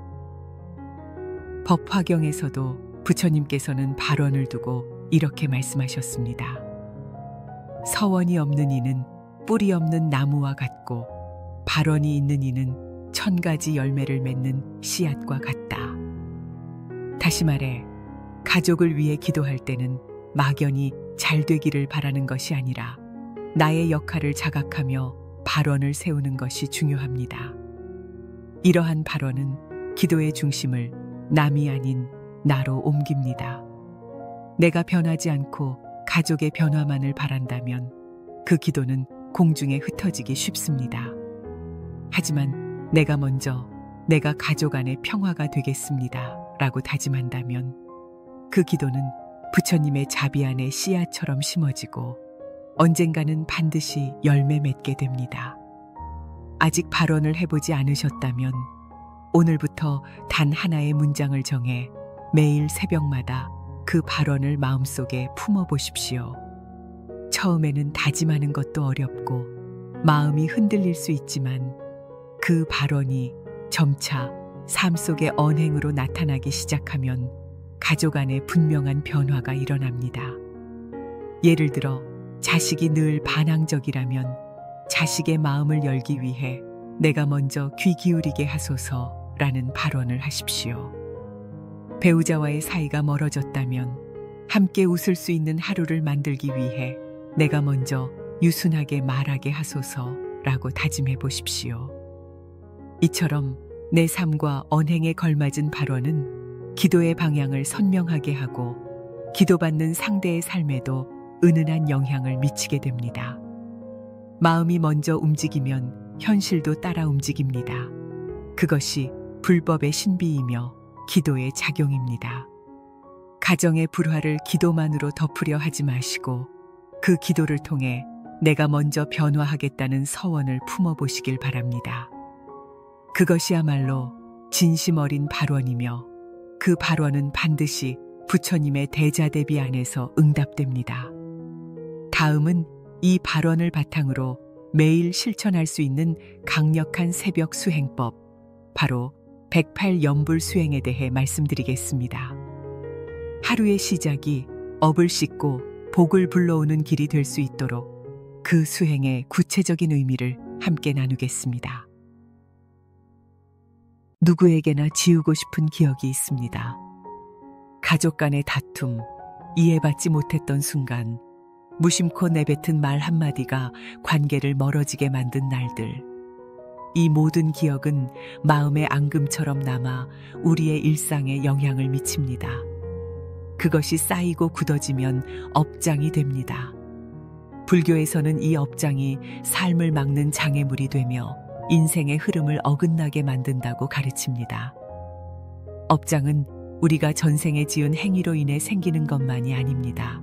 법화경에서도 부처님께서는 발언을 두고 이렇게 말씀하셨습니다. 서원이 없는 이는 뿌리 없는 나무와 같고 발언이 있는 이는 1000가지 열매를 맺는 씨앗과 같다. 다시 말해, 가족을 위해 기도할 때는 막연히 잘 되기를 바라는 것이 아니라 나의 역할을 자각하며 발언을 세우는 것이 중요합니다. 이러한 발언은 기도의 중심을 남이 아닌 나로 옮깁니다. 내가 변하지 않고 가족의 변화만을 바란다면 그 기도는 공중에 흩어지기 쉽습니다. 하지만 내가 먼저 내가 가족 안에 평화가 되겠습니다 라고 다짐한다면 그 기도는 부처님의 자비 안에 씨앗처럼 심어지고 언젠가는 반드시 열매 맺게 됩니다. 아직 발언을 해보지 않으셨다면 오늘부터 단 하나의 문장을 정해 매일 새벽마다 그 발언을 마음속에 품어보십시오. 처음에는 다짐하는 것도 어렵고 마음이 흔들릴 수 있지만 그 발언이 점차 삶 속의 언행으로 나타나기 시작하면 가족 안에 분명한 변화가 일어납니다. 예를 들어 자식이 늘 반항적이라면 자식의 마음을 열기 위해 내가 먼저 귀 기울이게 하소서라는 발언을 하십시오. 배우자와의 사이가 멀어졌다면 함께 웃을 수 있는 하루를 만들기 위해 내가 먼저 유순하게 말하게 하소서라고 다짐해 보십시오. 이처럼 내 삶과 언행에 걸맞은 발언은 기도의 방향을 선명하게 하고 기도받는 상대의 삶에도 은은한 영향을 미치게 됩니다. 마음이 먼저 움직이면 현실도 따라 움직입니다. 그것이 불법의 신비이며 기도의 작용입니다. 가정의 불화를 기도만으로 덮으려 하지 마시고 그 기도를 통해 내가 먼저 변화하겠다는 서원을 품어보시길 바랍니다. 그것이야말로 진심 어린 발언이며 그 발언은 반드시 부처님의 대자대비 안에서 응답됩니다. 다음은 이 발언을 바탕으로 매일 실천할 수 있는 강력한 새벽 수행법, 바로 108연불 수행에 대해 말씀드리겠습니다. 하루의 시작이 업을 씻고 복을 불러오는 길이 될 수 있도록 그 수행의 구체적인 의미를 함께 나누겠습니다. 누구에게나 지우고 싶은 기억이 있습니다. 가족 간의 다툼, 이해받지 못했던 순간, 무심코 내뱉은 말 한마디가 관계를 멀어지게 만든 날들. 이 모든 기억은 마음의 앙금처럼 남아 우리의 일상에 영향을 미칩니다. 그것이 쌓이고 굳어지면 업장이 됩니다. 불교에서는 이 업장이 삶을 막는 장애물이 되며 인생의 흐름을 어긋나게 만든다고 가르칩니다. 업장은 우리가 전생에 지은 행위로 인해 생기는 것만이 아닙니다.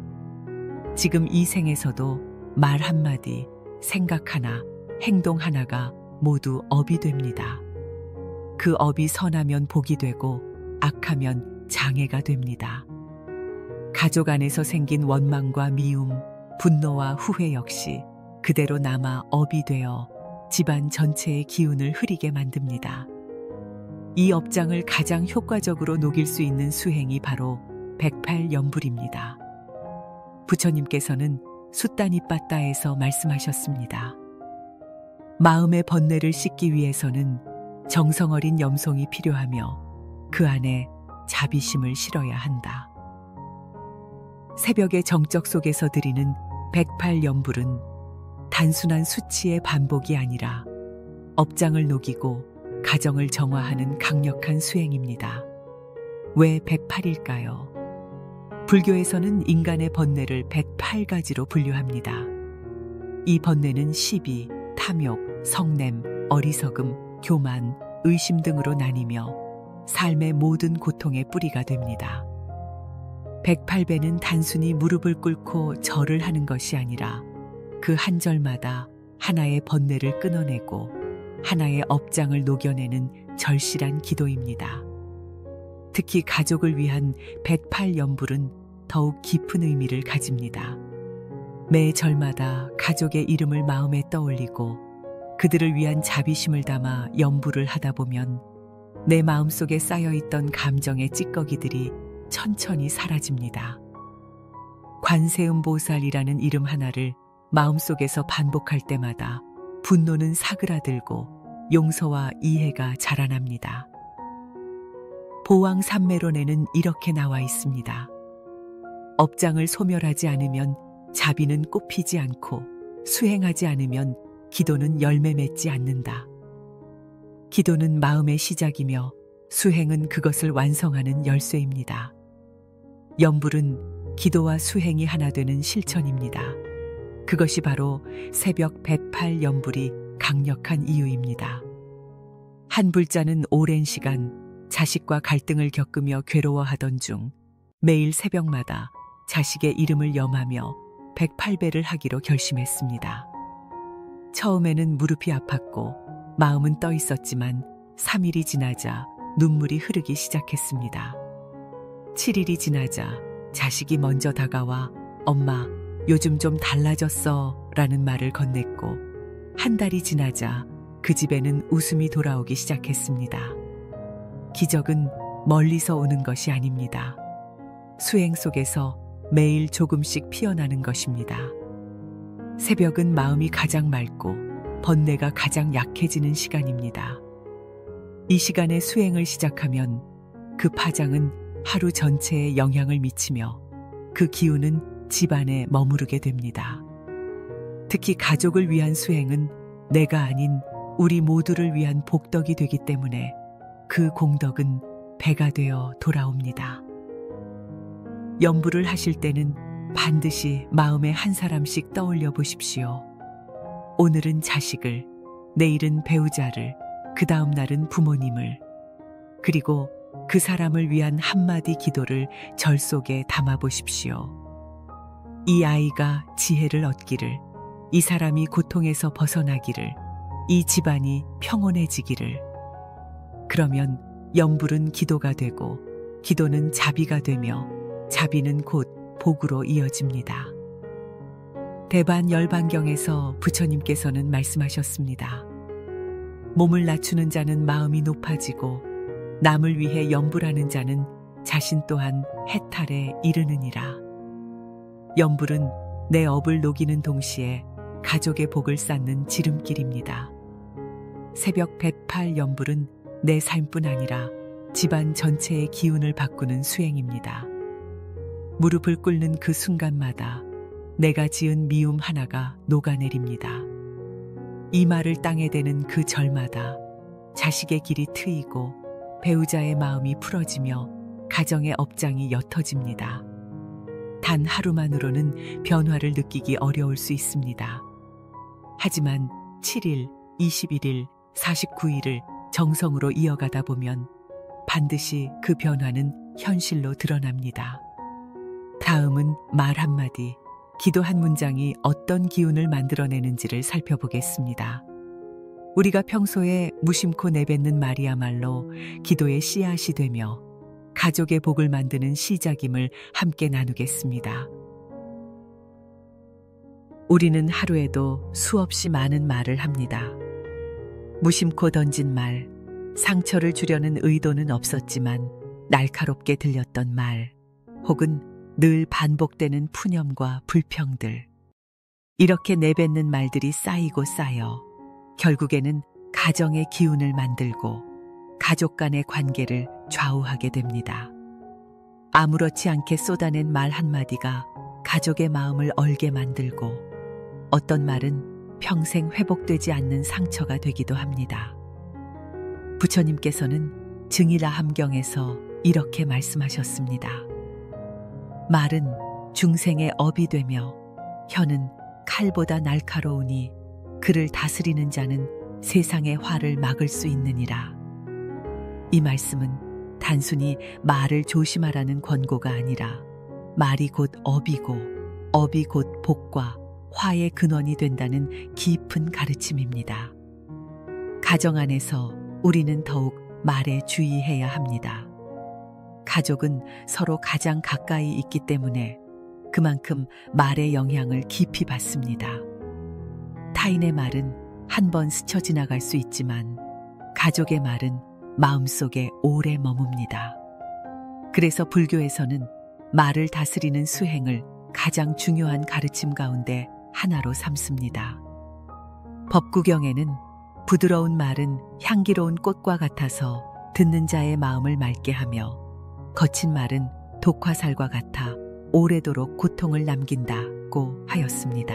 지금 이 생에서도 말 한마디, 생각 하나, 행동 하나가 모두 업이 됩니다. 그 업이 선하면 복이 되고 악하면 장애가 됩니다. 가족 안에서 생긴 원망과 미움, 분노와 후회 역시 그대로 남아 업이 되어 집안 전체의 기운을 흐리게 만듭니다. 이 업장을 가장 효과적으로 녹일 수 있는 수행이 바로 108연불입니다. 부처님께서는 숫다니빠따에서 말씀하셨습니다. 마음의 번뇌를 씻기 위해서는 정성어린 염송이 필요하며 그 안에 자비심을 실어야 한다. 새벽의 정적 속에서 드리는 108연불은 단순한 수치의 반복이 아니라 업장을 녹이고 가정을 정화하는 강력한 수행입니다. 왜 108일까요? 불교에서는 인간의 번뇌를 108가지로 분류합니다. 이 번뇌는 시비, 탐욕, 성냄, 어리석음, 교만, 의심 등으로 나뉘며 삶의 모든 고통의 뿌리가 됩니다. 108배는 단순히 무릎을 꿇고 절을 하는 것이 아니라 그 한 절마다 하나의 번뇌를 끊어내고 하나의 업장을 녹여내는 절실한 기도입니다. 특히 가족을 위한 108연불은 더욱 깊은 의미를 가집니다. 매 절마다 가족의 이름을 마음에 떠올리고 그들을 위한 자비심을 담아 염불을 하다 보면 내 마음속에 쌓여있던 감정의 찌꺼기들이 천천히 사라집니다. 관세음보살이라는 이름 하나를 마음속에서 반복할 때마다 분노는 사그라들고 용서와 이해가 자라납니다. 보왕산매론에는 이렇게 나와 있습니다. 업장을 소멸하지 않으면 자비는 꽃피지 않고 수행하지 않으면 기도는 열매 맺지 않는다. 기도는 마음의 시작이며 수행은 그것을 완성하는 열쇠입니다. 염불은 기도와 수행이 하나 되는 실천입니다. 그것이 바로 새벽 108 염불이 강력한 이유입니다. 한 불자는 오랜 시간 자식과 갈등을 겪으며 괴로워하던 중 매일 새벽마다 자식의 이름을 염하며 108배를 하기로 결심했습니다. 처음에는 무릎이 아팠고 마음은 떠 있었지만 3일이 지나자 눈물이 흐르기 시작했습니다. 7일이 지나자 자식이 먼저 다가와 엄마, 요즘 좀 달라졌어 라는 말을 건넸고 한 달이 지나자 그 집에는 웃음이 돌아오기 시작했습니다. 기적은 멀리서 오는 것이 아닙니다. 수행 속에서 매일 조금씩 피어나는 것입니다. 새벽은 마음이 가장 맑고 번뇌가 가장 약해지는 시간입니다. 이 시간에 수행을 시작하면 그 파장은 하루 전체에 영향을 미치며 그 기운은 집안에 머무르게 됩니다. 특히 가족을 위한 수행은 내가 아닌 우리 모두를 위한 복덕이 되기 때문에 그 공덕은 배가 되어 돌아옵니다. 염불을 하실 때는 반드시 마음에 한 사람씩 떠올려 보십시오. 오늘은 자식을, 내일은 배우자를, 그 다음 날은 부모님을, 그리고 그 사람을 위한 한마디 기도를 절 속에 담아 보십시오. 이 아이가 지혜를 얻기를, 이 사람이 고통에서 벗어나기를, 이 집안이 평온해지기를. 그러면 염불은 기도가 되고 기도는 자비가 되며 자비는 곧 복으로 이어집니다. 대반열반경에서 부처님께서는 말씀하셨습니다. 몸을 낮추는 자는 마음이 높아지고 남을 위해 염불하는 자는 자신 또한 해탈에 이르느니라. 염불은 내 업을 녹이는 동시에 가족의 복을 쌓는 지름길입니다. 새벽 108 염불은 내 삶뿐 아니라 집안 전체의 기운을 바꾸는 수행입니다. 무릎을 꿇는 그 순간마다 내가 지은 미움 하나가 녹아내립니다. 이마를 땅에 대는 그 절마다 자식의 길이 트이고 배우자의 마음이 풀어지며 가정의 업장이 옅어집니다. 단 하루만으로는 변화를 느끼기 어려울 수 있습니다. 하지만 7일, 21일, 49일을 정성으로 이어가다 보면 반드시 그 변화는 현실로 드러납니다. 다음은 말 한마디, 기도 한 문장이 어떤 기운을 만들어내는지를 살펴보겠습니다. 우리가 평소에 무심코 내뱉는 말이야말로 기도의 씨앗이 되며 가족의 복을 만드는 시작임을 함께 나누겠습니다. 우리는 하루에도 수없이 많은 말을 합니다. 무심코 던진 말, 상처를 주려는 의도는 없었지만 날카롭게 들렸던 말, 혹은 늘 반복되는 푸념과 불평들. 이렇게 내뱉는 말들이 쌓이고 쌓여 결국에는 가정의 기운을 만들고 가족 간의 관계를 좌우하게 됩니다. 아무렇지 않게 쏟아낸 말 한마디가 가족의 마음을 얼게 만들고 어떤 말은 평생 회복되지 않는 상처가 되기도 합니다. 부처님께서는 증일아함경에서 이렇게 말씀하셨습니다. 말은 중생의 업이 되며 혀는 칼보다 날카로우니 그를 다스리는 자는 세상의 화를 막을 수 있느니라. 이 말씀은 단순히 말을 조심하라는 권고가 아니라 말이 곧 업이고 업이 곧 복과 화의 근원이 된다는 깊은 가르침입니다. 가정 안에서 우리는 더욱 말에 주의해야 합니다. 가족은 서로 가장 가까이 있기 때문에 그만큼 말의 영향을 깊이 받습니다. 타인의 말은 한 번 스쳐 지나갈 수 있지만 가족의 말은 마음속에 오래 머뭅니다. 그래서 불교에서는 말을 다스리는 수행을 가장 중요한 가르침 가운데 하나로 삼습니다. 법구경에는 부드러운 말은 향기로운 꽃과 같아서 듣는 자의 마음을 맑게 하며 거친 말은 독화살과 같아 오래도록 고통을 남긴다고 하였습니다.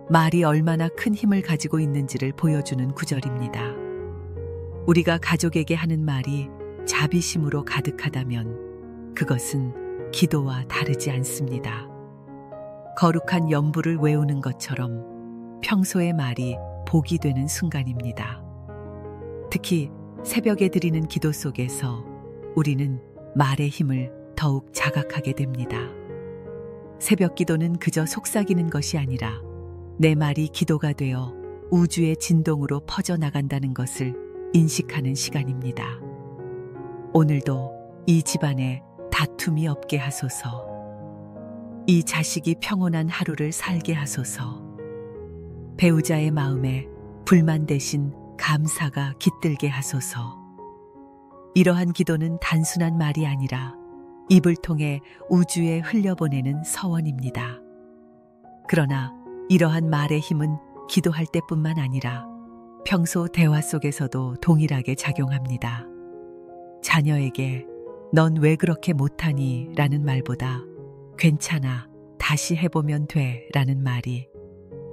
말이 얼마나 큰 힘을 가지고 있는지를 보여주는 구절입니다. 우리가 가족에게 하는 말이 자비심으로 가득하다면 그것은 기도와 다르지 않습니다. 거룩한 연부를 외우는 것처럼 평소의 말이 복이 되는 순간입니다. 특히 새벽에 드리는 기도 속에서 우리는 말의 힘을 더욱 자각하게 됩니다. 새벽 기도는 그저 속삭이는 것이 아니라 내 말이 기도가 되어 우주의 진동으로 퍼져나간다는 것을 인식하는 시간입니다. 오늘도 이 집안에 다툼이 없게 하소서. 이 자식이 평온한 하루를 살게 하소서. 배우자의 마음에 불만 대신 감사가 깃들게 하소서. 이러한 기도는 단순한 말이 아니라 입을 통해 우주에 흘려보내는 서원입니다. 그러나 이러한 말의 힘은 기도할 때뿐만 아니라 평소 대화 속에서도 동일하게 작용합니다. 자녀에게 넌 왜 그렇게 못하니? 라는 말보다 괜찮아, 다시 해보면 돼 라는 말이,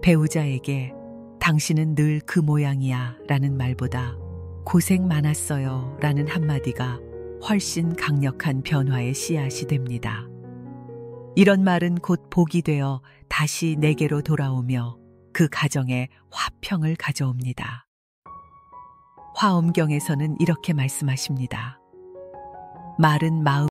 배우자에게 당신은 늘 그 모양이야 라는 말보다 고생 많았어요 라는 한마디가 훨씬 강력한 변화의 씨앗이 됩니다. 이런 말은 곧 복이 되어 다시 내게로 돌아오며 그 가정에 화평을 가져옵니다. 화엄경에서는 이렇게 말씀하십니다. 말은 마음